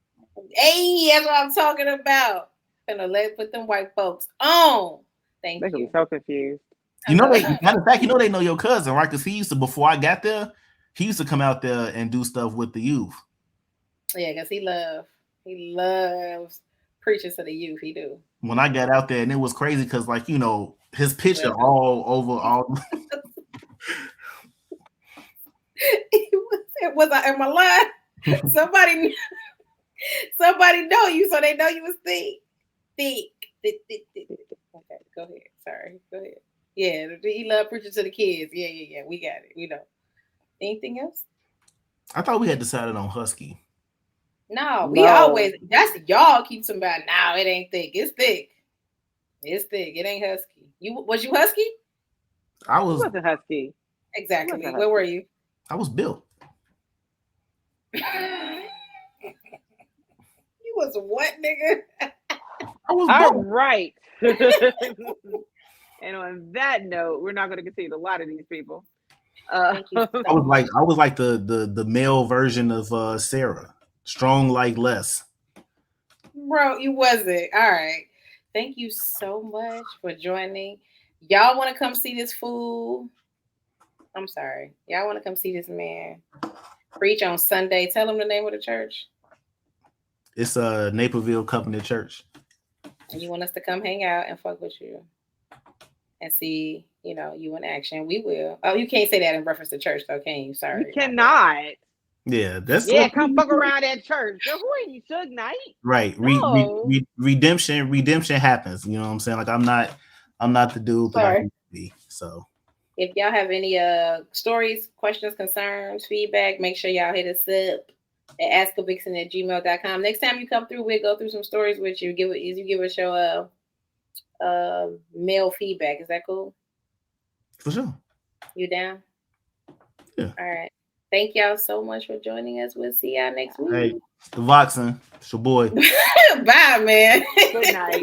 Hey, that's what I'm talking about. Gonna put them white folks on. Thank you. They're so confused. You know, matter of fact, you know they know your cousin, right? Because he used to, before I got there, he used to come out there and do stuff with the youth. Yeah, because he loves preaching to the youth. He do. When I got out there, and it was crazy because, like, you know, his picture all over all. Am I lying? Somebody know you, so they know you was thick. Okay, go ahead. Sorry, go ahead. Yeah, he loved preaching to the kids. Yeah. We got it. We know. Anything else? I thought we had decided on husky. No, we always. That's y'all keep some about. No, it ain't thick. It's thick. It's thick. It ain't husky. Was you husky? I wasn't husky. Exactly. Where were you? I was built. You was what, nigga? I was all built. Right. And on that note, we're not going to concede a lot of these people. I was like the male version of Sarah, strong like Les. Bro, you wasn't. All right. Thank you so much for joining. Y'all want to come see this fool? I'm sorry. Y'all want to come see this man preach on Sunday? Tell him the name of the church. It's Naperville Covenant Church. And you want us to come hang out and fuck with you and see, you know, you in action. We will. Oh, you can't say that in reference to church, though, can you? Sorry. You cannot. Yeah, that's come fuck around at church. Girl, who are you, Suge Knight? Right. No. Redemption happens. You know what I'm saying? Like I'm not the dude that I used to be. So if y'all have any stories, questions, concerns, feedback, make sure y'all hit us up at askavixen@gmail.com. Next time you come through, we'll go through some stories with you. Give us your mail feedback. Is that cool? For sure. You down? Yeah. All right. Thank y'all so much for joining us. We'll see y'all next week. Hey, the Vixen, it's your boy. Bye, man. Good night.